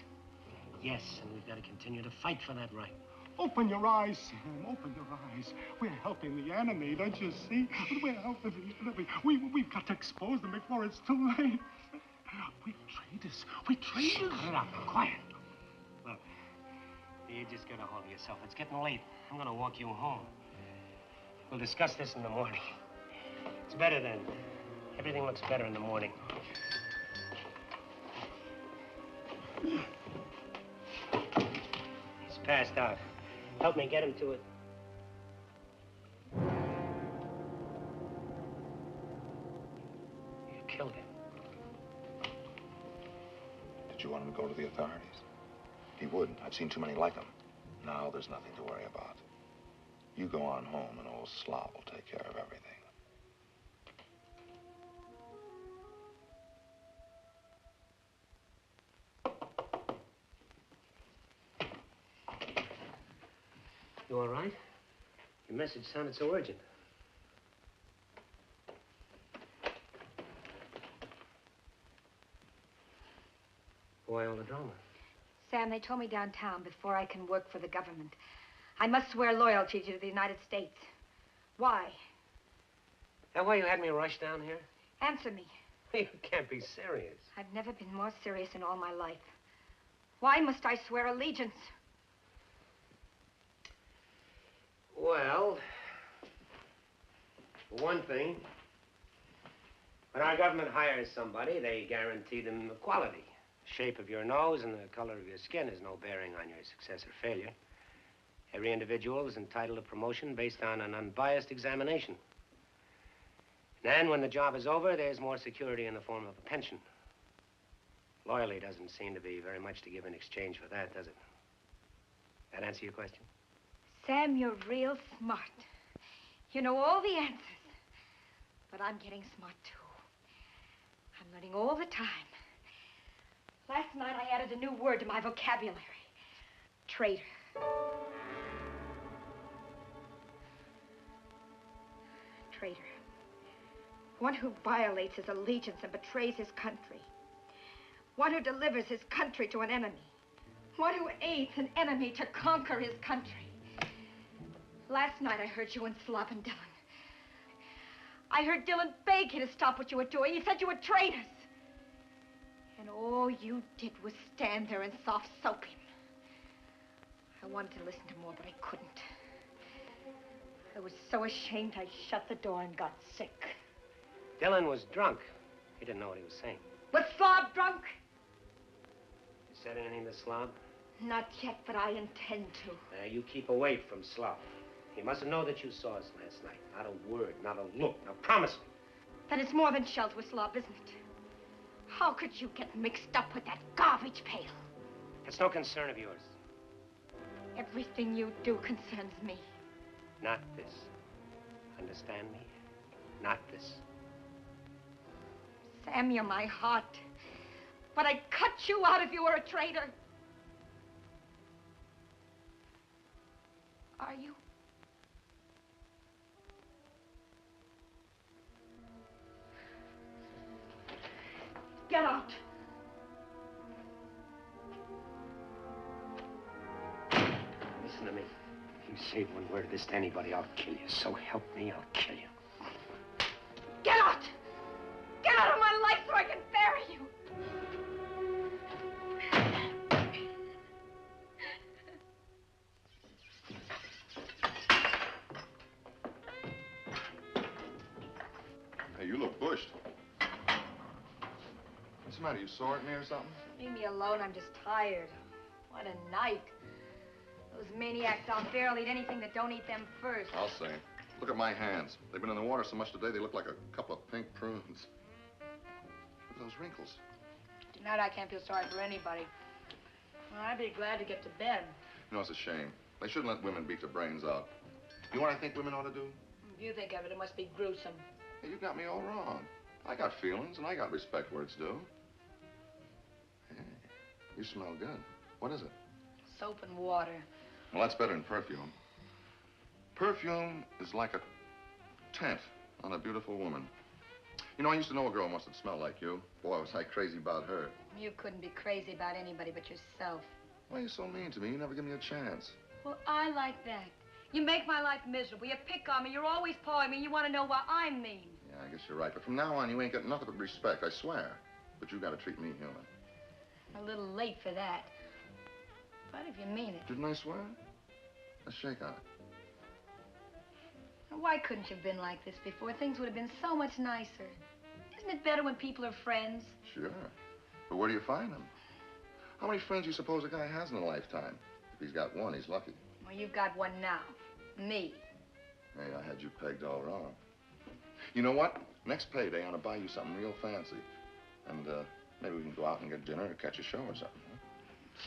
Speaker 4: Yes, and we've got to continue to fight for that right.
Speaker 8: Open your eyes, Sam. Open your eyes. We're helping the enemy, don't you see? We're helping the enemy. We've got to expose them before it's too late. We're traitors.
Speaker 4: Shut up. Quiet. Look, just get a hold of yourself. It's getting late. I'm gonna walk you home. We'll discuss this in the morning. It's better then. Everything looks better in the morning. He's passed out. Help me get him to it. You killed him.
Speaker 5: Did you want him to go to the authorities? He wouldn't. I've seen too many like him. Now there's nothing to worry about. You go on home and old Slob will take care of everything.
Speaker 4: You all right? Your message sounded so urgent. Why all the drama?
Speaker 3: Sam, they told me downtown before I can work for the government, I must swear loyalty to the United States. Why?
Speaker 4: That why you had me rush down here?
Speaker 3: Answer me.
Speaker 4: You can't be serious.
Speaker 3: I've never been more serious in all my life. Why must I swear allegiance?
Speaker 4: Well, for one thing, when our government hires somebody, they guarantee them equality. The shape of your nose and the color of your skin has no bearing on your success or failure. Every individual is entitled to promotion based on an unbiased examination. And when the job is over, there's more security in the form of a pension. Loyalty doesn't seem to be very much to give in exchange for that, does it? That answer your question?
Speaker 3: Sam, you're real smart. You know all the answers. But I'm getting smart, too. I'm learning all the time. Last night, I added a new word to my vocabulary. Traitor. Traitor. One who violates his allegiance and betrays his country. One who delivers his country to an enemy. One who aids an enemy to conquer his country. Last night, I heard you and Slob and Dillon. I heard Dillon beg you to stop what you were doing. He said you were traitors. And all you did was stand there and soft-soap him. I wanted to listen to more, but I couldn't. I was so ashamed I shut the door and got sick.
Speaker 4: Dillon was drunk. He didn't know what he was saying.
Speaker 3: Was Slob drunk?
Speaker 4: You said anything to Slob?
Speaker 3: Not yet, but I intend to.
Speaker 4: You keep away from Slob. He mustn't know that you saw us last night. Not a word, not a look. Now, promise me.
Speaker 3: Then it's more than shells with Slob, isn't it? How could you get mixed up with that garbage pail?
Speaker 4: It's no concern of yours.
Speaker 3: Everything you do concerns me.
Speaker 4: Not this. Understand me? Not this.
Speaker 3: Sam, you're my heart. But I'd cut you out if you were a traitor. Are you? Get out.
Speaker 4: Listen to me. If you say one word of this to anybody, I'll kill you. So help me, I'll kill you.
Speaker 3: Get out! Get out of my life so I can bury you!
Speaker 1: Hey, you look bushed. What's the matter? You sore at me or something?
Speaker 3: Leave me alone. I'm just tired. What a night. Those maniacs out there will eat anything that don't eat them first.
Speaker 1: I'll say. Look at my hands. They've been in the water so much today, they look like a couple of pink prunes. Look at those wrinkles.
Speaker 3: Tonight I can't feel sorry for anybody. Well, I'd be glad to get to bed.
Speaker 1: You know, it's a shame. They shouldn't let women beat their brains out. You know what I think women ought to do?
Speaker 3: If you think of it, it must be gruesome.
Speaker 1: Hey, you got me all wrong. I got feelings, and I got respect where it's due. Hey, you smell good. What is it?
Speaker 3: Soap and water.
Speaker 1: Well, that's better than perfume. Perfume is like a tent on a beautiful woman. You know, I used to know a girl once that smelled like you. Boy, was I crazy about her.
Speaker 3: You couldn't be crazy about anybody but yourself.
Speaker 1: Why are you so mean to me? You never give me a chance.
Speaker 3: Well, I like that. You make my life miserable. You pick on me. You're always pawing me. You want to know why I'm mean.
Speaker 1: Yeah, I guess you're right. But from now on, you ain't getting nothing but respect, I swear. But you got to treat me human.
Speaker 3: A little late for that. But if you mean it.
Speaker 1: Didn't I swear? Let's shake on it.
Speaker 3: Why couldn't you have been like this before? Things would have been so much nicer. Isn't it better when people are friends?
Speaker 1: Sure. But where do you find them? How many friends do you suppose a guy has in a lifetime? If he's got one, he's lucky.
Speaker 3: Well, you've got one now. Me.
Speaker 1: Hey, I had you pegged all wrong. You know what? Next payday, I want to buy you something real fancy. And, maybe we can go out and get dinner or catch a show or something, huh?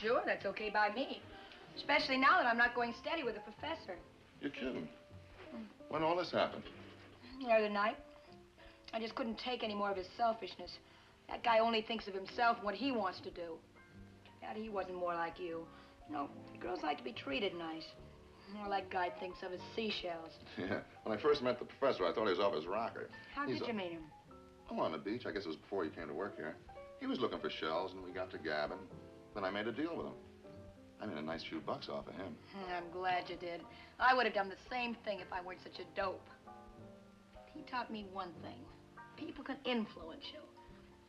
Speaker 3: Sure, that's okay by me. Especially now that I'm not going steady with the professor.
Speaker 1: You're kidding. When all this happened?
Speaker 3: The other night. I just couldn't take any more of his selfishness. That guy only thinks of himself and what he wants to do. Daddy, he wasn't more like you. No, girls like to be treated nice. More like guy thinks of his seashells.
Speaker 1: Yeah. When I first met the professor, I thought he was off his rocker.
Speaker 3: How did you meet him?
Speaker 1: Oh, on the beach. I guess it was before he came to work here. He was looking for shells, and we got to gabbing. Then I made a deal with him. I made a nice few bucks off of him.
Speaker 3: I'm glad you did. I would have done the same thing if I weren't such a dope. He taught me one thing. People can influence you.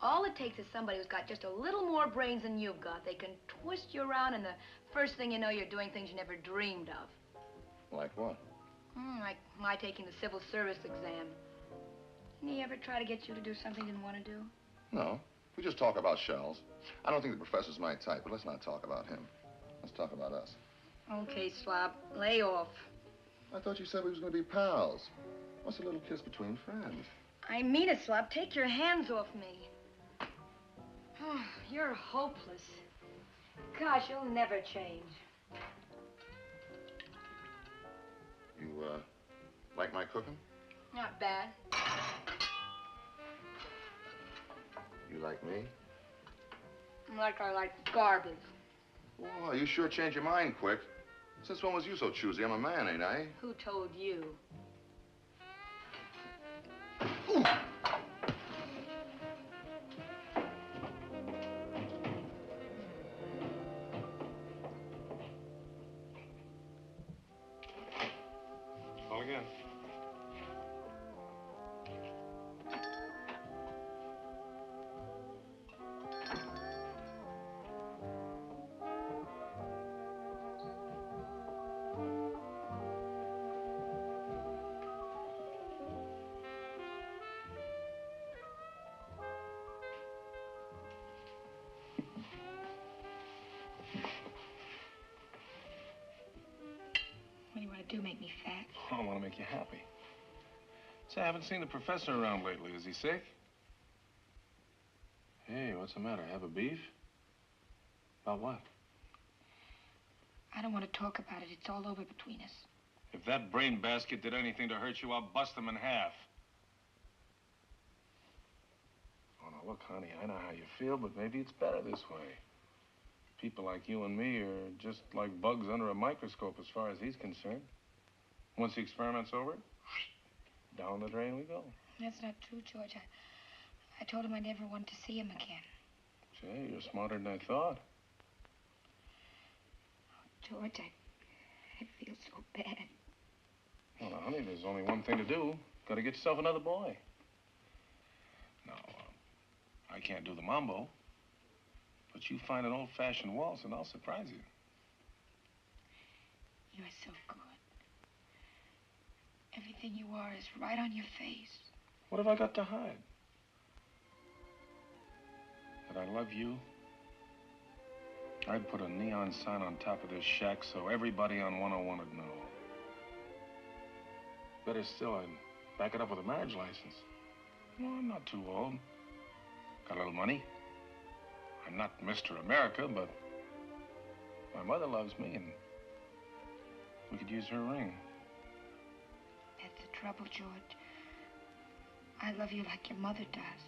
Speaker 3: All it takes is somebody who's got just a little more brains than you've got. They can twist you around, and the first thing you know, you're doing things you never dreamed of.
Speaker 1: Like what?
Speaker 3: Like my taking the civil service exam. Didn't he ever try to get you to do something you didn't want to do?
Speaker 1: No. We just talk about shells. I don't think the professor's my type, but let's not talk about him. Let's talk about us.
Speaker 3: Okay, Slob. Lay off.
Speaker 1: I thought you said we was going to be pals. What's a little kiss between friends?
Speaker 3: I mean it, Slob. Take your hands off me. Oh, you're hopeless. Gosh, you'll never change.
Speaker 1: You, like my cooking?
Speaker 3: Not bad.
Speaker 1: You like me?
Speaker 3: Like I like garbage.
Speaker 1: Boy, you sure changed your mind quick. Since when was you so choosy? I'm a man, ain't I?
Speaker 3: Who told you?
Speaker 1: Ooh.
Speaker 2: Call again.
Speaker 3: What do you want to do, make me fat?
Speaker 2: I want to make you happy. Say, I haven't seen the professor around lately. Is he sick? Hey, what's the matter? Have a beef? About what?
Speaker 3: I don't want to talk about it. It's all over between us.
Speaker 2: If that brain basket did anything to hurt you, I'll bust him in half. Oh, now, look, honey, I know how you feel, but maybe it's better this way. People like you and me are just like bugs under a microscope as far as he's concerned. Once the experiment's over, down the drain we go.
Speaker 3: That's not true, George. I told him I never wanted to see him again.
Speaker 2: Say, you're smarter than I thought.
Speaker 3: Oh, George, I feel so bad.
Speaker 2: Well, now, honey, there's only one thing to do. Gotta get yourself another boy. Now, I can't do the mambo. But you find an old-fashioned waltz, and I'll surprise you.
Speaker 3: You're so good. Everything you are is right on your face.
Speaker 2: What have I got to hide? That I love you? I'd put a neon sign on top of this shack so everybody on 101 would know. Better still, I'd back it up with a marriage license. No, I'm not too old. Got a little money. I'm not Mr. America, but my mother loves me, and we could use her ring.
Speaker 3: That's the trouble, George. I love you like your mother does.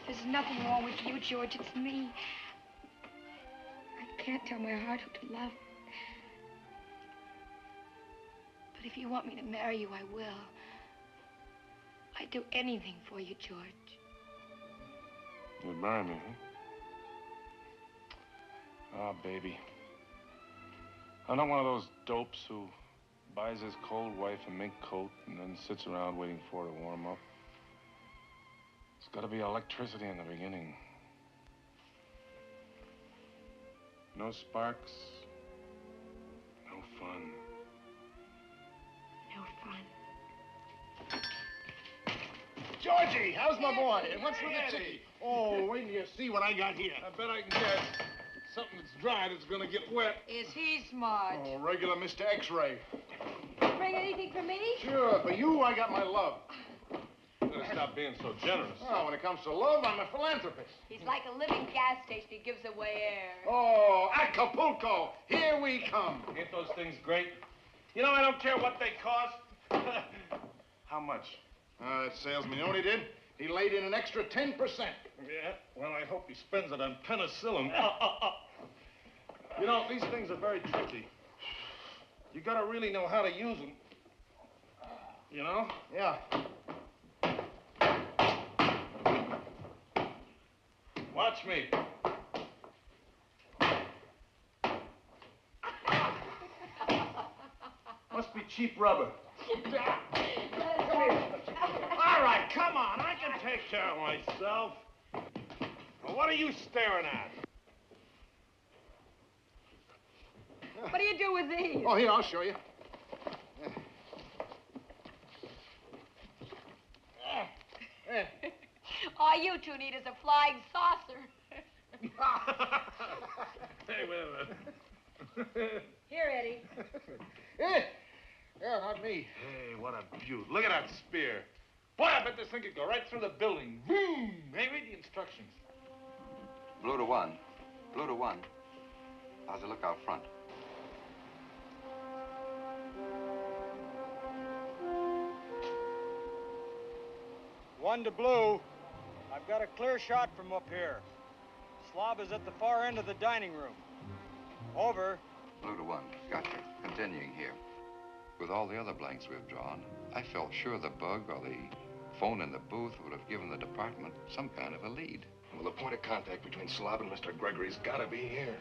Speaker 3: There's nothing wrong with you, George. It's me. I can't tell my heart who to love. But if you want me to marry you, I will. I'd do anything for you, George.
Speaker 2: You'd marry me, huh? Ah, baby. I'm not one of those dopes who buys his cold wife a mink coat and then sits around waiting for her to warm up. It's got to be electricity in the beginning. No sparks. No fun.
Speaker 3: No fun.
Speaker 8: Georgie, how's my boy? What's with the tea? Oh, wait till you see what I got here.
Speaker 2: I bet I can guess. Something that's dry that's gonna get wet.
Speaker 7: Is he smart?
Speaker 8: Oh, regular Mr. X-ray.
Speaker 7: Bring anything for me?
Speaker 8: Sure, for you, I got my love.
Speaker 2: You better stop being so generous.
Speaker 8: Oh, when it comes to love, I'm a philanthropist.
Speaker 7: He's like a living gas station. He gives away air.
Speaker 8: Oh, Acapulco, here we come.
Speaker 2: Ain't those things great? You know, I don't care what they cost. How much?
Speaker 8: That salesman, you know what he did? He laid in an extra 10%.
Speaker 2: Yeah, well, I hope he spends it on penicillin. You know, these things are very tricky. You gotta really know how to use them. You know?
Speaker 8: Yeah.
Speaker 2: Watch me. Must be cheap rubber. All right, come on. I can take care of myself. Well, what are you staring at?
Speaker 7: What do you do with these?
Speaker 8: Oh, here, I'll show you.
Speaker 7: All you two need is a flying saucer.
Speaker 2: Hey, wait a minute.
Speaker 7: Here, Eddie.
Speaker 8: Yeah, not me.
Speaker 2: Hey, what a beaut. Look at that spear. Boy, I bet this thing could go right through the building. Vroom! Hey, read the instructions.
Speaker 1: Blue to 1. Blue to 1. How's it look out front?
Speaker 9: One to blue. I've got a clear shot from up here. Slob is at the far end of the dining room. Over.
Speaker 1: Blue to 1. Gotcha. Continuing here. With all the other blanks we've drawn, I felt sure the bug or the phone in the booth would have given the department some kind of a lead.
Speaker 6: Well, the point of contact between Slob and Mr. Gregory's gotta be here.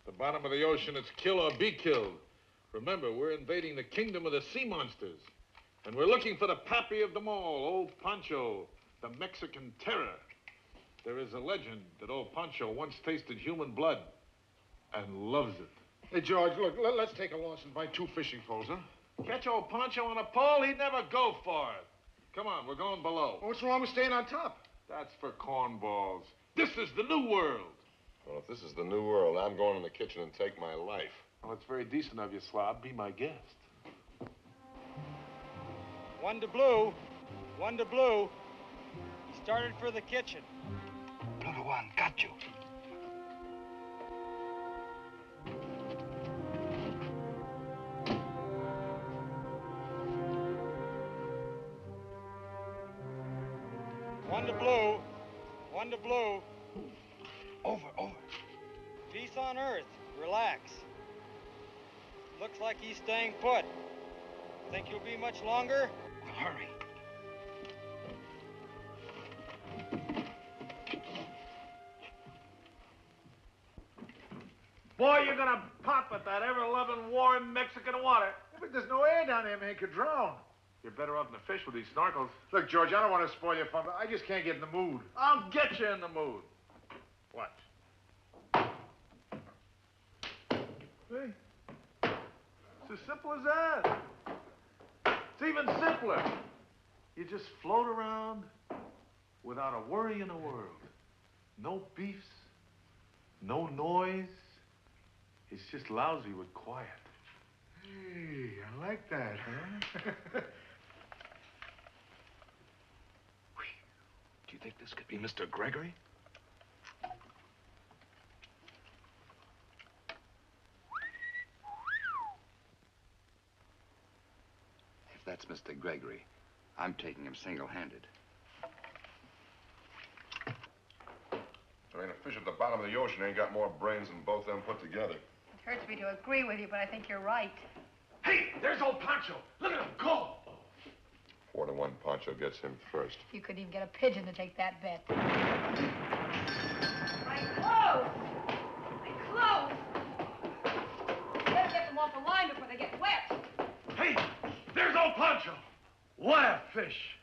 Speaker 2: The bottom of the ocean, it's kill or be killed. Remember, we're invading the kingdom of the sea monsters. And we're looking for the pappy of them all, old Pancho, the Mexican terror. There is a legend that old Pancho once tasted human blood and loves it.
Speaker 8: Hey, George, look, let's take a loss and buy 2 fishing poles, huh?
Speaker 2: Catch old Pancho on a pole, he'd never go for it. Come on, we're going below.
Speaker 8: Well, what's wrong with staying on top?
Speaker 2: That's for cornballs. This is the new world.
Speaker 10: Well, if this is the new world, I'm going in the kitchen and take my life.
Speaker 2: Well, it's very decent of you, Slob. Be my guest.
Speaker 9: One to blue. One to blue. He started for the kitchen.
Speaker 1: Blue to 1. Got you.
Speaker 9: One to blue. One to blue.
Speaker 1: Over.
Speaker 9: Peace on earth. Relax. Looks like he's staying put. Think you'll be much longer?
Speaker 1: Well, hurry.
Speaker 2: Boy, you're gonna pop at that ever-loving warm Mexican water.
Speaker 8: Yeah, but there's no air down there, man. You could drown.
Speaker 2: You're better off than a fish with these snorkels.
Speaker 8: Look, George, I don't want to spoil your fun, but I just can't get in the mood.
Speaker 2: I'll get you in the mood. Watch. See? It's as simple as that. It's even simpler. You just float around without a worry in the world. No beefs, no noise. It's just lousy with quiet.
Speaker 8: Hey, I like that, huh?
Speaker 6: Do you think this could be Mr. Gregory?
Speaker 1: If that's Mr. Gregory, I'm taking him single-handed.
Speaker 10: There ain't a fish at the bottom of the ocean ain't got more brains than both them put together.
Speaker 3: It hurts me to agree with you, but I think you're right.
Speaker 2: Hey, there's old Pancho. Look at him go.
Speaker 10: 4 to 1, Pancho gets him first.
Speaker 3: You couldn't even get a pigeon to take that bet.
Speaker 7: My clothes! My clothes! Better get them off the line before they get wet.
Speaker 2: Hey, there's old Pancho. What a fish.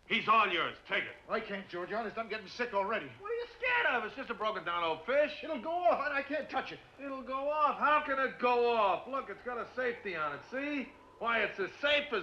Speaker 2: He's key's all yours. Take it.
Speaker 5: I can't, George. Honest, I'm getting sick already.
Speaker 2: What are you scared of? It's just a broken down old fish.
Speaker 5: It'll go off. I can't touch it.
Speaker 2: It'll go off. How can it go off? Look, it's got a safety on it, see? Why, it's as safe as...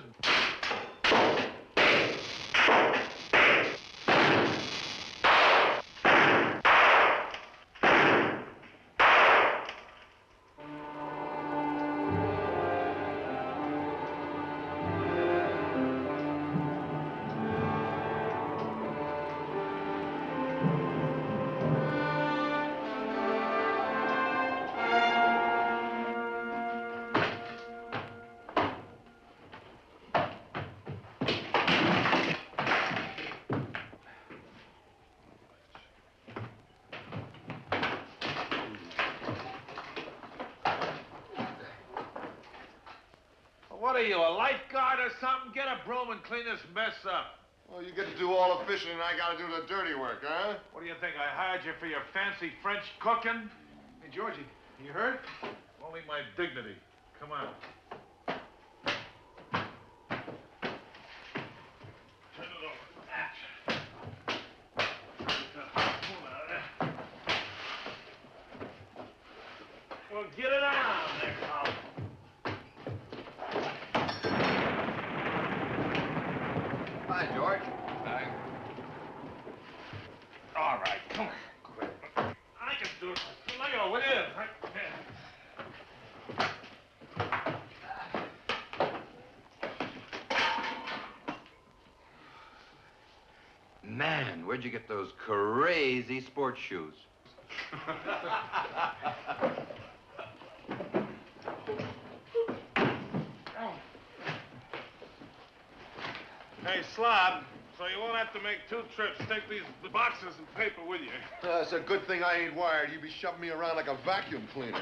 Speaker 2: What are you, a lifeguard or something? Get a broom and clean this mess up.
Speaker 1: Well, you get to do all the fishing and I gotta do the dirty work, huh?
Speaker 2: What do you think, I hired you for your fancy French cooking?
Speaker 5: Hey, Georgie, you hurt?
Speaker 2: Only my dignity. Come on. Turn it over. Well, get it around there, Carl.
Speaker 1: Hi, George.
Speaker 6: Hi.
Speaker 2: All right, come on. I can do it. Let go, will you?
Speaker 11: Man, where'd you get those crazy sports shoes?
Speaker 2: Hey, Slob, so you won't have to make 2 trips. Take these boxes and paper with you.
Speaker 1: It's a good thing I ain't wired. You'd be shoving me around like a vacuum cleaner.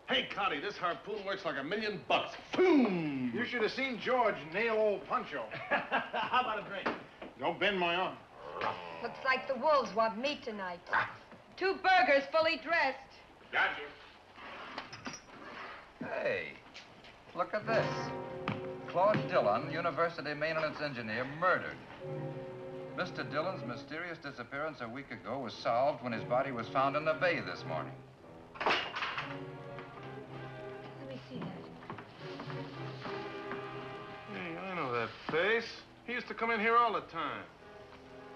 Speaker 2: Hey, Connie, this harpoon works like $1,000,000. Boom!
Speaker 5: You should have seen George nail old Pancho.
Speaker 2: How about a drink?
Speaker 5: Don't bend my arm.
Speaker 7: Looks like the wolves want meat tonight. 2 burgers fully dressed.
Speaker 2: Gotcha.
Speaker 11: Hey, look at this. Claude Dillon, University maintenance engineer, murdered. Mr. Dillon's mysterious disappearance a week ago was solved when his body was found in the bay this morning.
Speaker 3: Let me see that.
Speaker 2: Hey, I know that face. He used to come in here all the time.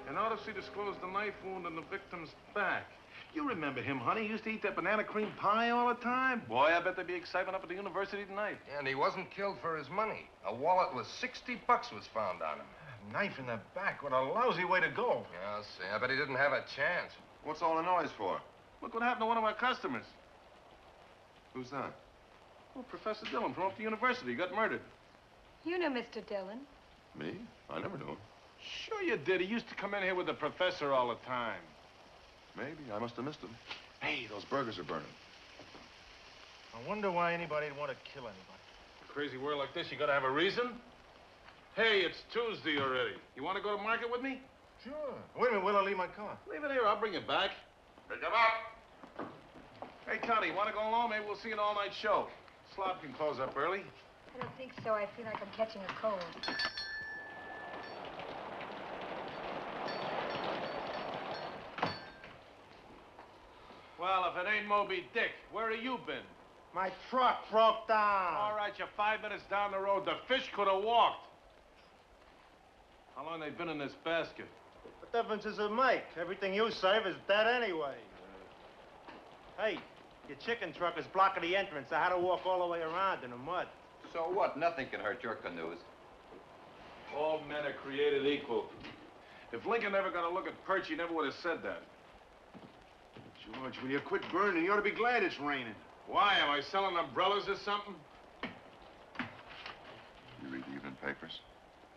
Speaker 2: And notice he disclosed the knife wound in the victim's back. You remember him, honey. He used to eat that banana cream pie all the time. Boy, I bet there'd be excitement up at the university tonight.
Speaker 6: And he wasn't killed for his money. A wallet with $60 was found on him.
Speaker 5: A knife in the back. What a lousy way to go.
Speaker 6: Yeah, I'll see. I bet he didn't have a chance.
Speaker 1: What's all the noise for?
Speaker 2: Look what happened to one of our customers.
Speaker 1: Who's that?
Speaker 2: Oh, Professor Dillon from up the university. He got murdered.
Speaker 3: You know Mr. Dillon.
Speaker 1: Me? I never knew him.
Speaker 2: Sure you did. He used to come in here with the professor all the time.
Speaker 1: Maybe. I must have missed him. Hey, those burgers are burning.
Speaker 5: I wonder why anybody'd want to kill anybody.
Speaker 2: A crazy world like this, you gotta have a reason. Hey, it's Tuesday already. You want to go to market with me?
Speaker 5: Sure. Wait a minute, where'll I leave my car?
Speaker 2: Leave it here. I'll bring it back.
Speaker 1: Pick him up.
Speaker 2: Hey, Connie, you want to go along? Maybe we'll see an all-night show. Slob can close up early.
Speaker 3: I don't think so. I feel like I'm catching a cold.
Speaker 2: Well, if it ain't Moby Dick, where have you been?
Speaker 9: My truck broke down.
Speaker 2: All right, you're 5 minutes down the road. The fish could have walked. How long they been in this basket?
Speaker 9: What difference does it make? Everything you serve is dead anyway. Hey, your chicken truck is blocking the entrance. I had to walk all the way around in the mud.
Speaker 11: So what? Nothing can hurt your canoes.
Speaker 2: All men are created equal. If Lincoln ever got a look at Perch, he never would have said that.
Speaker 5: George, will you quit burning? You ought to be glad it's raining.
Speaker 2: Why? Am I selling umbrellas or something?
Speaker 1: You read the evening papers?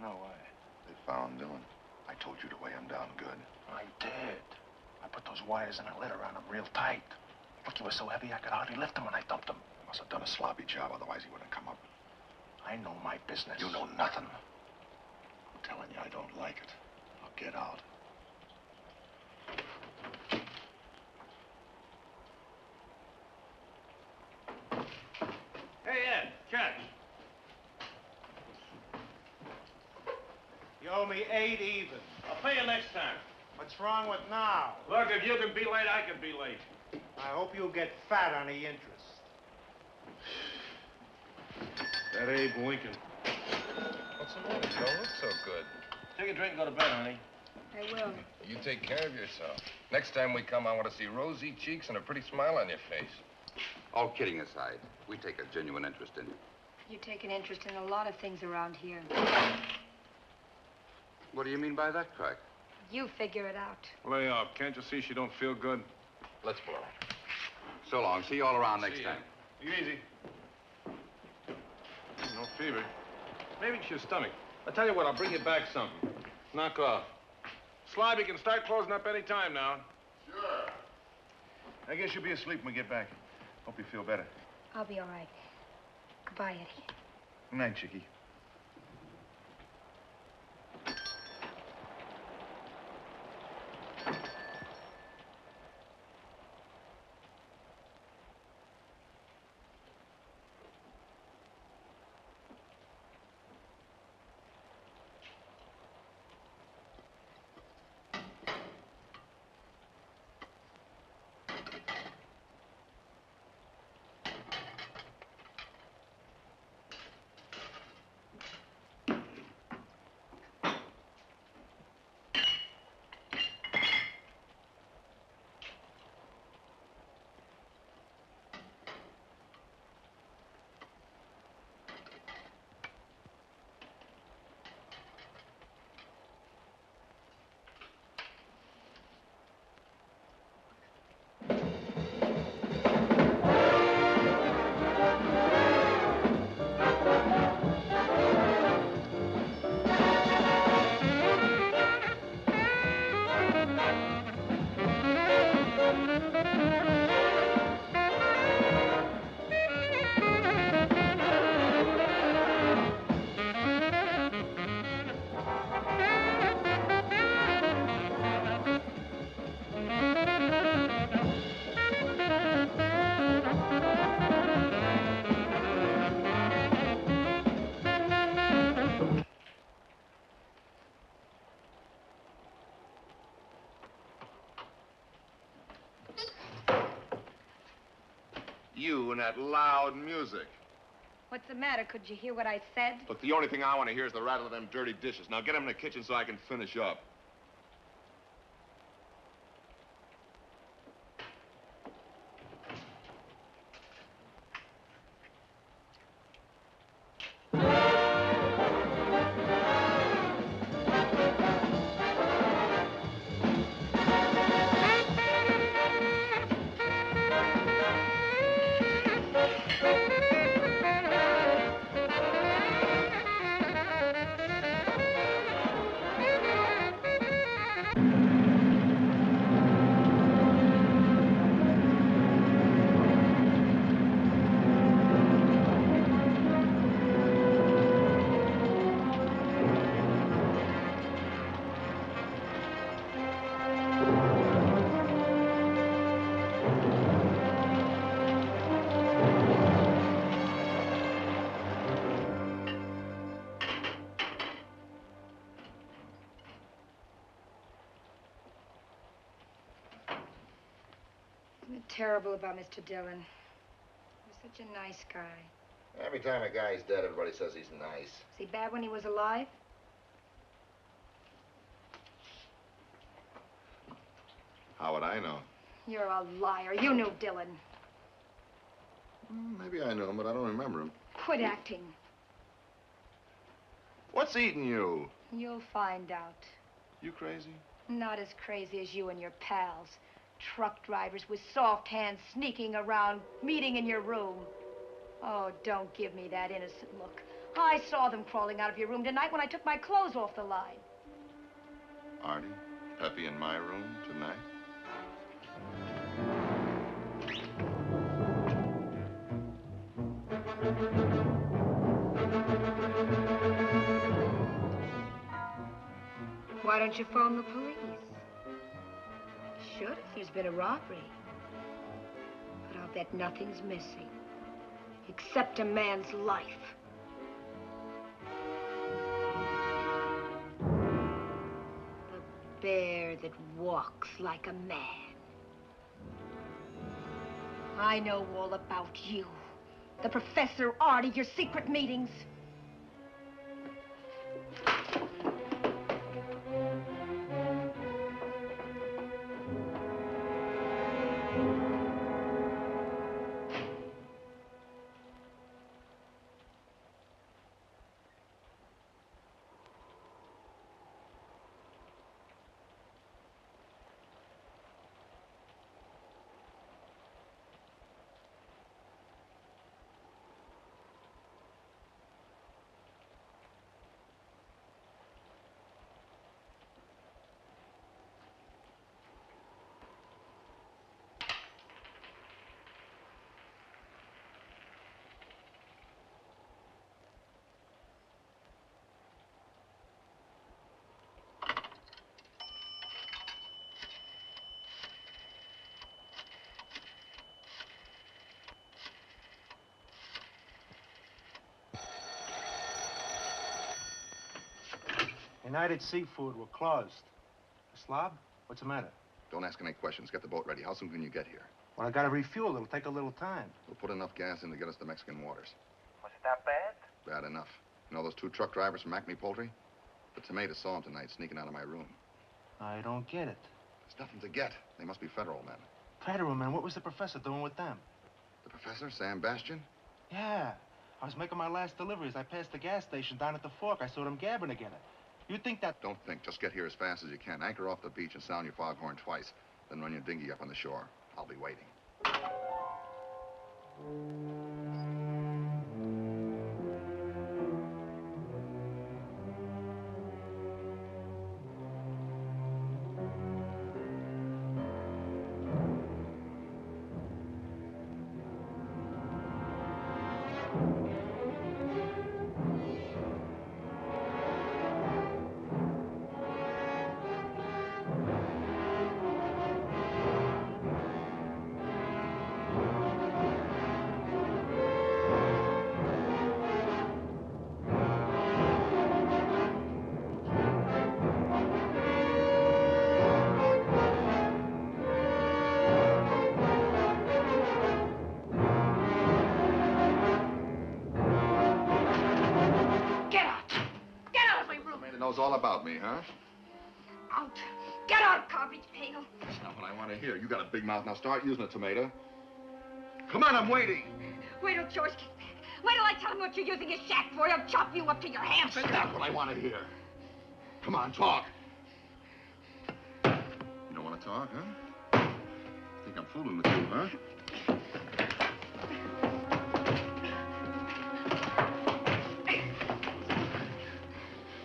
Speaker 5: No way.
Speaker 1: They found Dillon. I told you to weigh him down good.
Speaker 5: I did. I put those wires in a letter on him real tight. Look, he was so heavy I could hardly lift him when I dumped him.
Speaker 1: Must have done a sloppy job, otherwise he wouldn't come up.
Speaker 5: I know my business.
Speaker 1: You know nothing. I'm telling you, I don't like it. I'll get out.
Speaker 2: Hey, Ed, catch.
Speaker 9: me 8 even.
Speaker 2: I'll pay you next time.
Speaker 9: What's wrong with now?
Speaker 2: Look, if you can be late, I can be late.
Speaker 9: I hope you'll get fat on the interest.
Speaker 2: That Abe Lincoln.
Speaker 6: What's the matter? You don't look so good.
Speaker 2: Take a drink and go to bed, honey.
Speaker 3: I will.
Speaker 6: You take care of yourself. Next time we come, I want to see rosy cheeks and a pretty smile on your face.
Speaker 11: All kidding aside, we take a genuine interest in you.
Speaker 3: You take an interest in a lot of things around here.
Speaker 11: What do you mean by that, Craig?
Speaker 3: You figure it out.
Speaker 2: Lay off. Can't you see she don't feel good?
Speaker 11: Let's blow. So long. See you all around next time.
Speaker 2: Take it easy. No fever. Maybe it's your stomach. I'll tell you what, I'll bring you back something. Knock off. Slob, you can start closing up any time now.
Speaker 1: Sure.
Speaker 5: I guess you'll be asleep when we get back. Hope you feel better.
Speaker 3: I'll be all right. Goodbye, Eddie.
Speaker 5: Good night, Chickie.
Speaker 1: You and that loud music.
Speaker 3: What's the matter? Could you hear what I said?
Speaker 1: Look, the only thing I want to hear is the rattle of them dirty dishes. Now get them in the kitchen so I can finish up.
Speaker 3: Terrible about Mr. Dillon. He was such a nice guy.
Speaker 1: Every time a guy's dead, everybody says he's nice.
Speaker 3: Was he bad when he was alive?
Speaker 1: How would I know?
Speaker 3: You're a liar. You knew Dillon.
Speaker 1: Well, maybe I knew him, but I don't remember him.
Speaker 3: Quit acting.
Speaker 1: What's eating you?
Speaker 3: You'll find out.
Speaker 1: You crazy?
Speaker 3: Not as crazy as you and your pals. Truck drivers with soft hands sneaking around, meeting in your room. Oh, don't give me that innocent look. I saw them crawling out of your room tonight when I took my clothes off the line.
Speaker 1: Artie, Peppy in my room tonight?
Speaker 3: Why don't you phone the police? Should if there's been a robbery. But I'll bet nothing's missing. Except a man's life. bear that walks like a man. I know all about you. The Professor Artie, your secret meetings.
Speaker 2: United Seafood, we're closed. Slob, what's the matter?
Speaker 1: Don't ask any questions. Get the boat ready. How soon can you get here?
Speaker 2: Well, I gotta refuel. It'll take a little time.
Speaker 1: We'll put enough gas in to get us to Mexican waters.
Speaker 11: Was it that bad?
Speaker 1: Bad enough. You know those 2 truck drivers from Acme Poultry? The tomato saw them tonight sneaking out of my room.
Speaker 2: I don't get it.
Speaker 1: There's nothing to get. They must be federal men.
Speaker 2: Federal man, what was the professor doing with them?
Speaker 1: The professor, Sam Bastian?
Speaker 2: Yeah. I was making my last delivery. As I passed the gas station down at the fork, I saw them gabbing together. You think that...
Speaker 1: Don't think. Just get here as fast as you can. Anchor off the beach and sound your foghorn twice. Then run your dinghy up on the shore. I'll be waiting. Knows all about me, huh?
Speaker 3: Out. Get out, garbage pail.
Speaker 1: That's not what I want to hear. You got a big mouth. Now start using it, tomato. Come on, I'm waiting.
Speaker 3: Wait till George gets back. Wait till I tell him what you're using his shack for. He'll chop you up to your hamsters.
Speaker 1: That's not what I want to hear. Come on, talk. You don't want to talk, huh? Think I'm fooling with you, huh?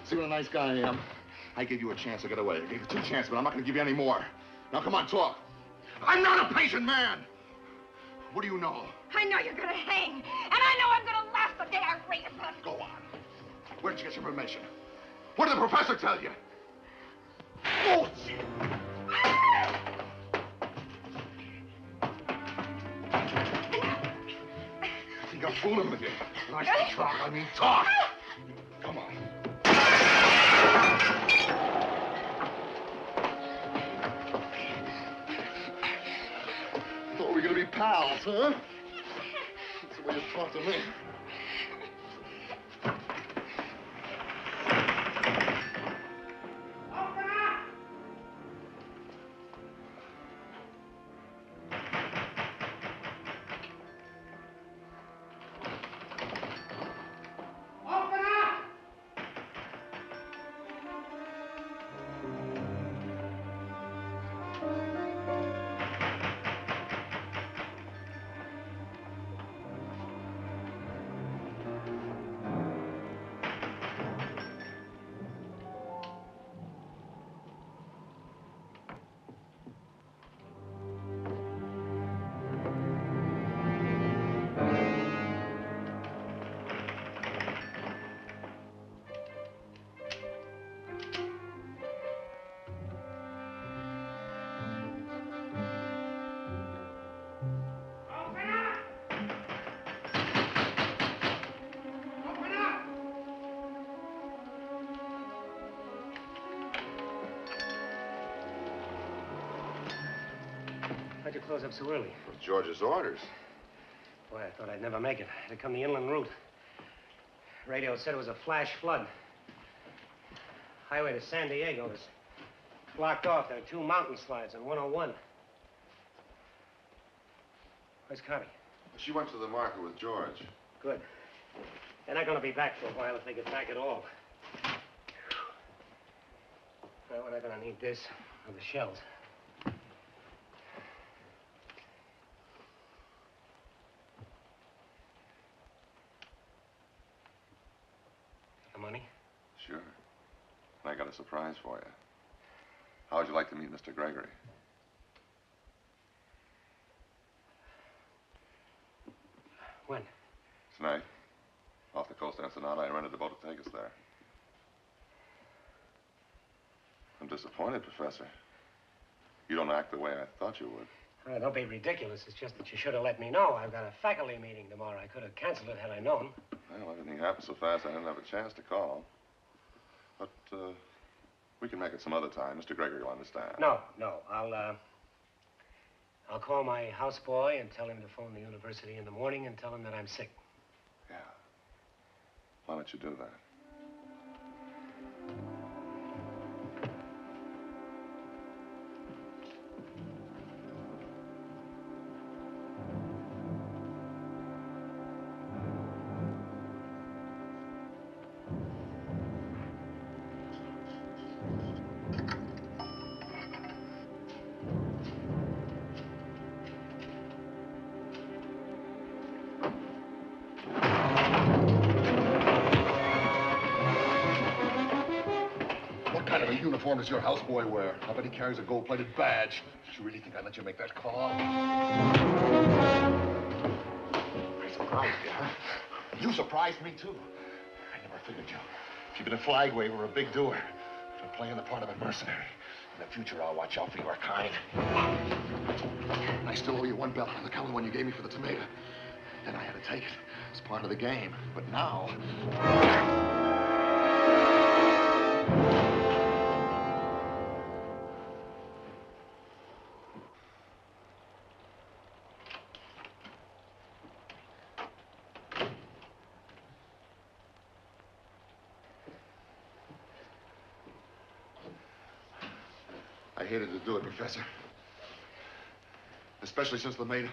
Speaker 1: See what a nice guy I am? I gave you a chance to get away. I gave you 2 chances, but I'm not going to give you any more. Now, come on, talk. I'm not a patient man. What do you know?
Speaker 3: I know you're gonna hang, and I know I'm gonna laugh the day I read about it.
Speaker 1: Go on. Where did you get your information? What did the professor tell you? Bullshit! I think I'm fooling with you. Nice to talk. I mean, talk. Come on. Thought we were gonna be pals, huh? That's the way you talk to me.
Speaker 4: to close up so early?
Speaker 1: With George's orders.
Speaker 4: Boy, I thought I'd never make it. I had to come the inland route. Radio said it was a flash flood. Highway to San Diego is blocked off. There are 2 mountain slides on 101. Where's Connie?
Speaker 1: She went to the market with George.
Speaker 4: Good. They're not going to be back for a while if they get back at all. Well, we're not going to need this or the shells. The money?
Speaker 1: Sure. And I got a surprise for you. How would you like to meet Mr. Gregory?
Speaker 4: When?
Speaker 1: Tonight. Off the coast of Ensenada, I rented a boat to take us there. I'm disappointed, Professor. You don't act the way I thought you would.
Speaker 4: Don't be ridiculous. It's just that you should have let me know. I've got a faculty meeting tomorrow. I could have canceled it had I known.
Speaker 1: Well, everything happened so fast I didn't have a chance to call. But, we can make it some other time. Mr. Gregory will understand.
Speaker 4: No. I'll call my houseboy and tell him to phone the university in the morning and tell him that I'm sick.
Speaker 1: Yeah. Why don't you do that?
Speaker 12: Uniform does your houseboy wear? I bet he carries a gold-plated badge. Did you really think I'd let you make that call? I surprised you, huh? You surprised me, too. I never figured you. If you've been a flag waver or a big doer, you're playing the part of a mercenary. In the future, I'll watch out for your kind. I still owe you one belt on account of the one you gave me for the tomato. Then I had to take it. It's part of the game. But now... I hated to do it, Professor. Especially since the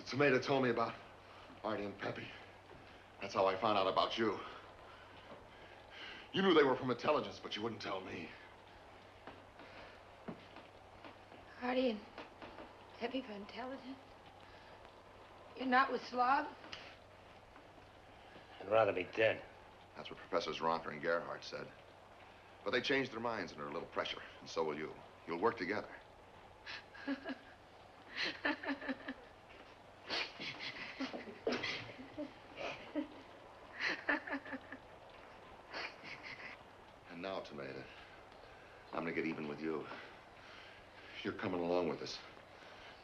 Speaker 12: tomato told me about Artie and Peppy. That's how I found out about you. You knew they were from intelligence, but you wouldn't tell me.
Speaker 13: Artie and Peppy for intelligence? You're not with Slob?
Speaker 4: I'd rather be dead.
Speaker 1: That's what Professors Ronker and Gerhardt said. But they changed their minds under a little pressure, and so will you. You'll work together. And now, Tomato, I'm gonna get even with you. You're coming along with us.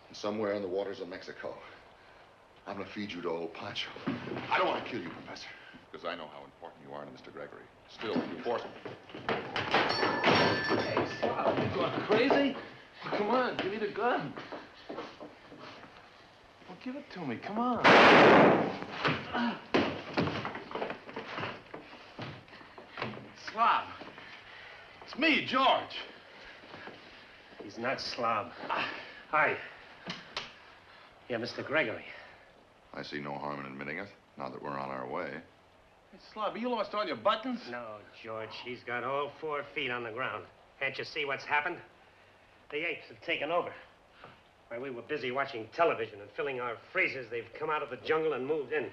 Speaker 1: And somewhere in the waters of Mexico, I'm gonna feed you to old Pancho. I don't want to kill you, Professor, because I know how important you are to Mr. Gregory. Still, you force me.
Speaker 2: Hey, Slob, you going crazy? Come on, give me the gun. Well, give it to me. Come on. Slob. It's me, George.
Speaker 4: He's not Slob. Hi. Yeah, Mr. Gregory.
Speaker 1: I see no harm in admitting it, now that we're on our way.
Speaker 2: Hey, Slob, you lost all your buttons?
Speaker 4: No, George. He's got all 4 feet on the ground. Can't you see what's happened? The apes have taken over. While we were busy watching television and filling our freezers, they've come out of the jungle and moved in.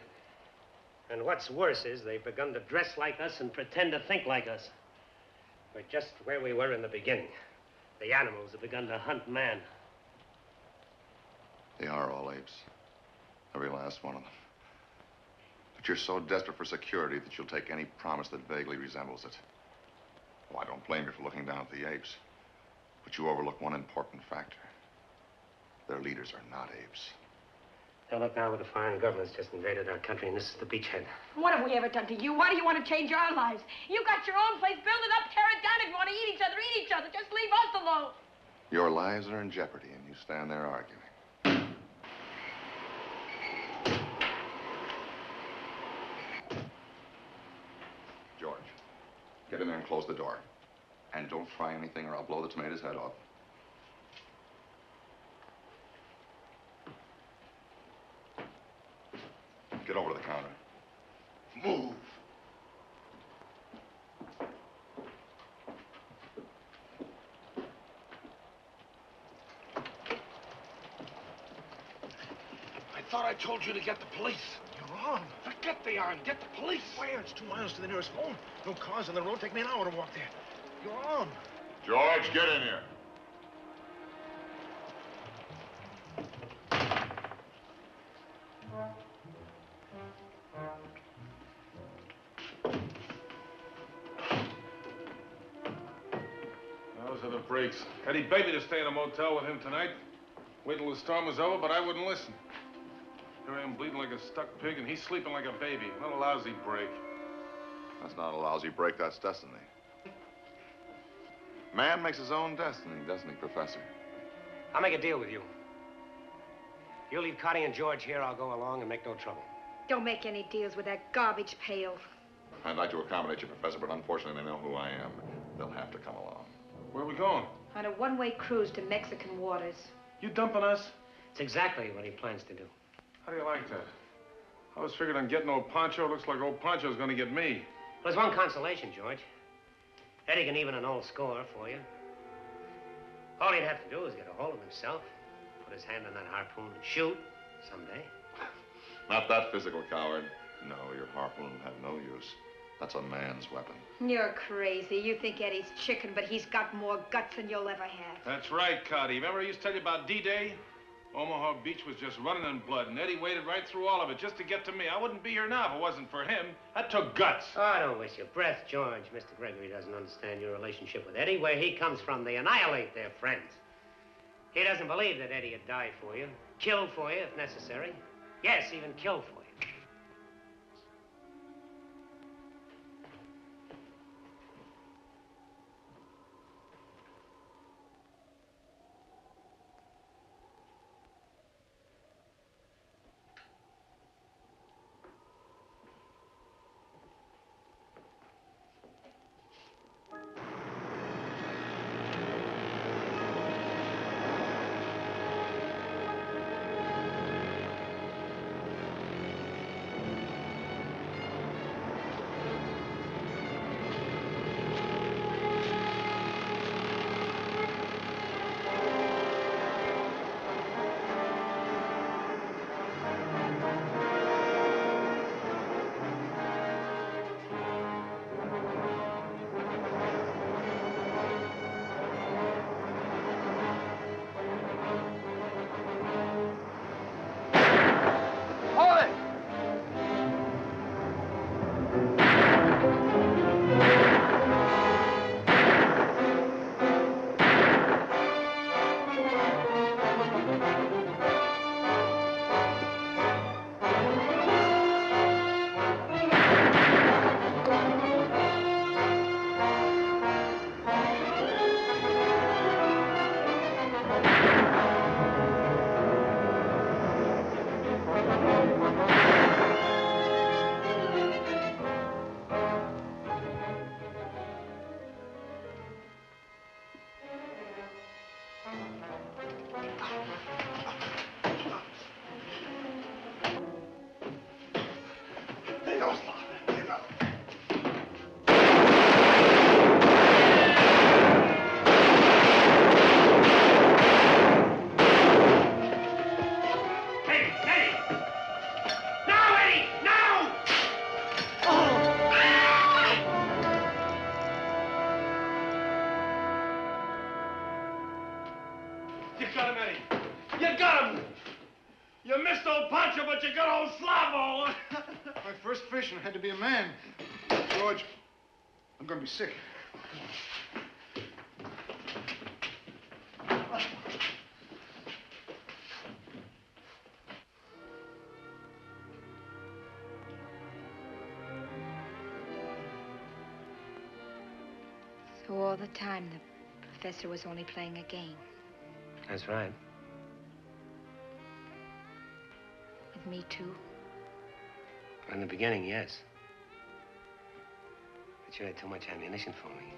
Speaker 4: And what's worse is they've begun to dress like us and pretend to think like us. We're just where we were in the beginning. The animals have begun to hunt man.
Speaker 1: They are all apes. Every last one of them. But you're so desperate for security that you'll take any promise that vaguely resembles it. Oh, I don't blame you for looking down at the apes. But you overlook one important factor. Their leaders are not apes.
Speaker 4: Don't look now, with the foreign government's just invaded our country, and this is the beachhead.
Speaker 3: What have we ever done to you? Why do you want to change our lives? You got your own place. Build it up, tear it down. If you want to eat each other, eat each other. Just leave us alone.
Speaker 1: Your lives are in jeopardy, and you stand there arguing. Get in there and close the door. And don't fry anything or I'll blow the tomato's head off. Get over to the counter. Move!
Speaker 12: I thought I told you to get the police.
Speaker 5: You're wrong.
Speaker 12: Forget they are and get the police.
Speaker 5: Where? It's 2 miles to the nearest home. No cars on the road. Take me an hour to walk there. You're wrong.
Speaker 1: George, get in here.
Speaker 2: Those are the breaks. Eddie begged me to stay in a motel with him tonight. Wait till the storm was over, but I wouldn't listen. Here I am bleeding like a stuck pig, and he's sleeping like a baby. What a lousy break.
Speaker 1: That's not a lousy break, that's destiny. Man makes his own destiny, doesn't he, Professor?
Speaker 4: I'll make a deal with you. You leave Cotty and George here, I'll go along and make no trouble.
Speaker 3: Don't make any deals with that garbage pail.
Speaker 1: I'd like to accommodate you, Professor, but unfortunately they know who I am. They'll have to come along.
Speaker 2: Where are we going?
Speaker 3: On a one-way cruise to Mexican waters.
Speaker 2: You dumping us?
Speaker 4: It's exactly what he plans to do.
Speaker 2: How do you like that? I was figured on getting old Pancho. Looks like old Pancho's gonna get me.
Speaker 4: Well, there's one consolation, George. Eddie can even an old score for you. All he'd have to do is get a hold of himself, put his hand on that harpoon and shoot someday.
Speaker 1: Not that physical, coward. No, your harpoon had no use. That's a man's weapon.
Speaker 3: You're crazy. You think Eddie's chicken, but he's got more guts than you'll ever have.
Speaker 2: That's right, Cotty. Remember I used to tell you about D-Day? Omaha Beach was just running in blood, and Eddie waded right through all of it just to get to me. I wouldn't be here now if it wasn't for him. That took guts.
Speaker 4: Oh, don't waste your breath, George. Mr. Gregory doesn't understand your relationship with Eddie. Where he comes from, they annihilate their friends. He doesn't believe that Eddie would die for you, kill for you if necessary. Yes, even kill for you.
Speaker 2: You got him, Eddie. You got him. You missed old Pancho, but you got old Slavo.
Speaker 5: My first fish, and I had to be a man. George, I'm going to be sick.
Speaker 3: So all the time, the professor was only playing a game.
Speaker 4: That's right.
Speaker 3: With me, too?
Speaker 4: In the beginning, yes. But sure had too much ammunition for me.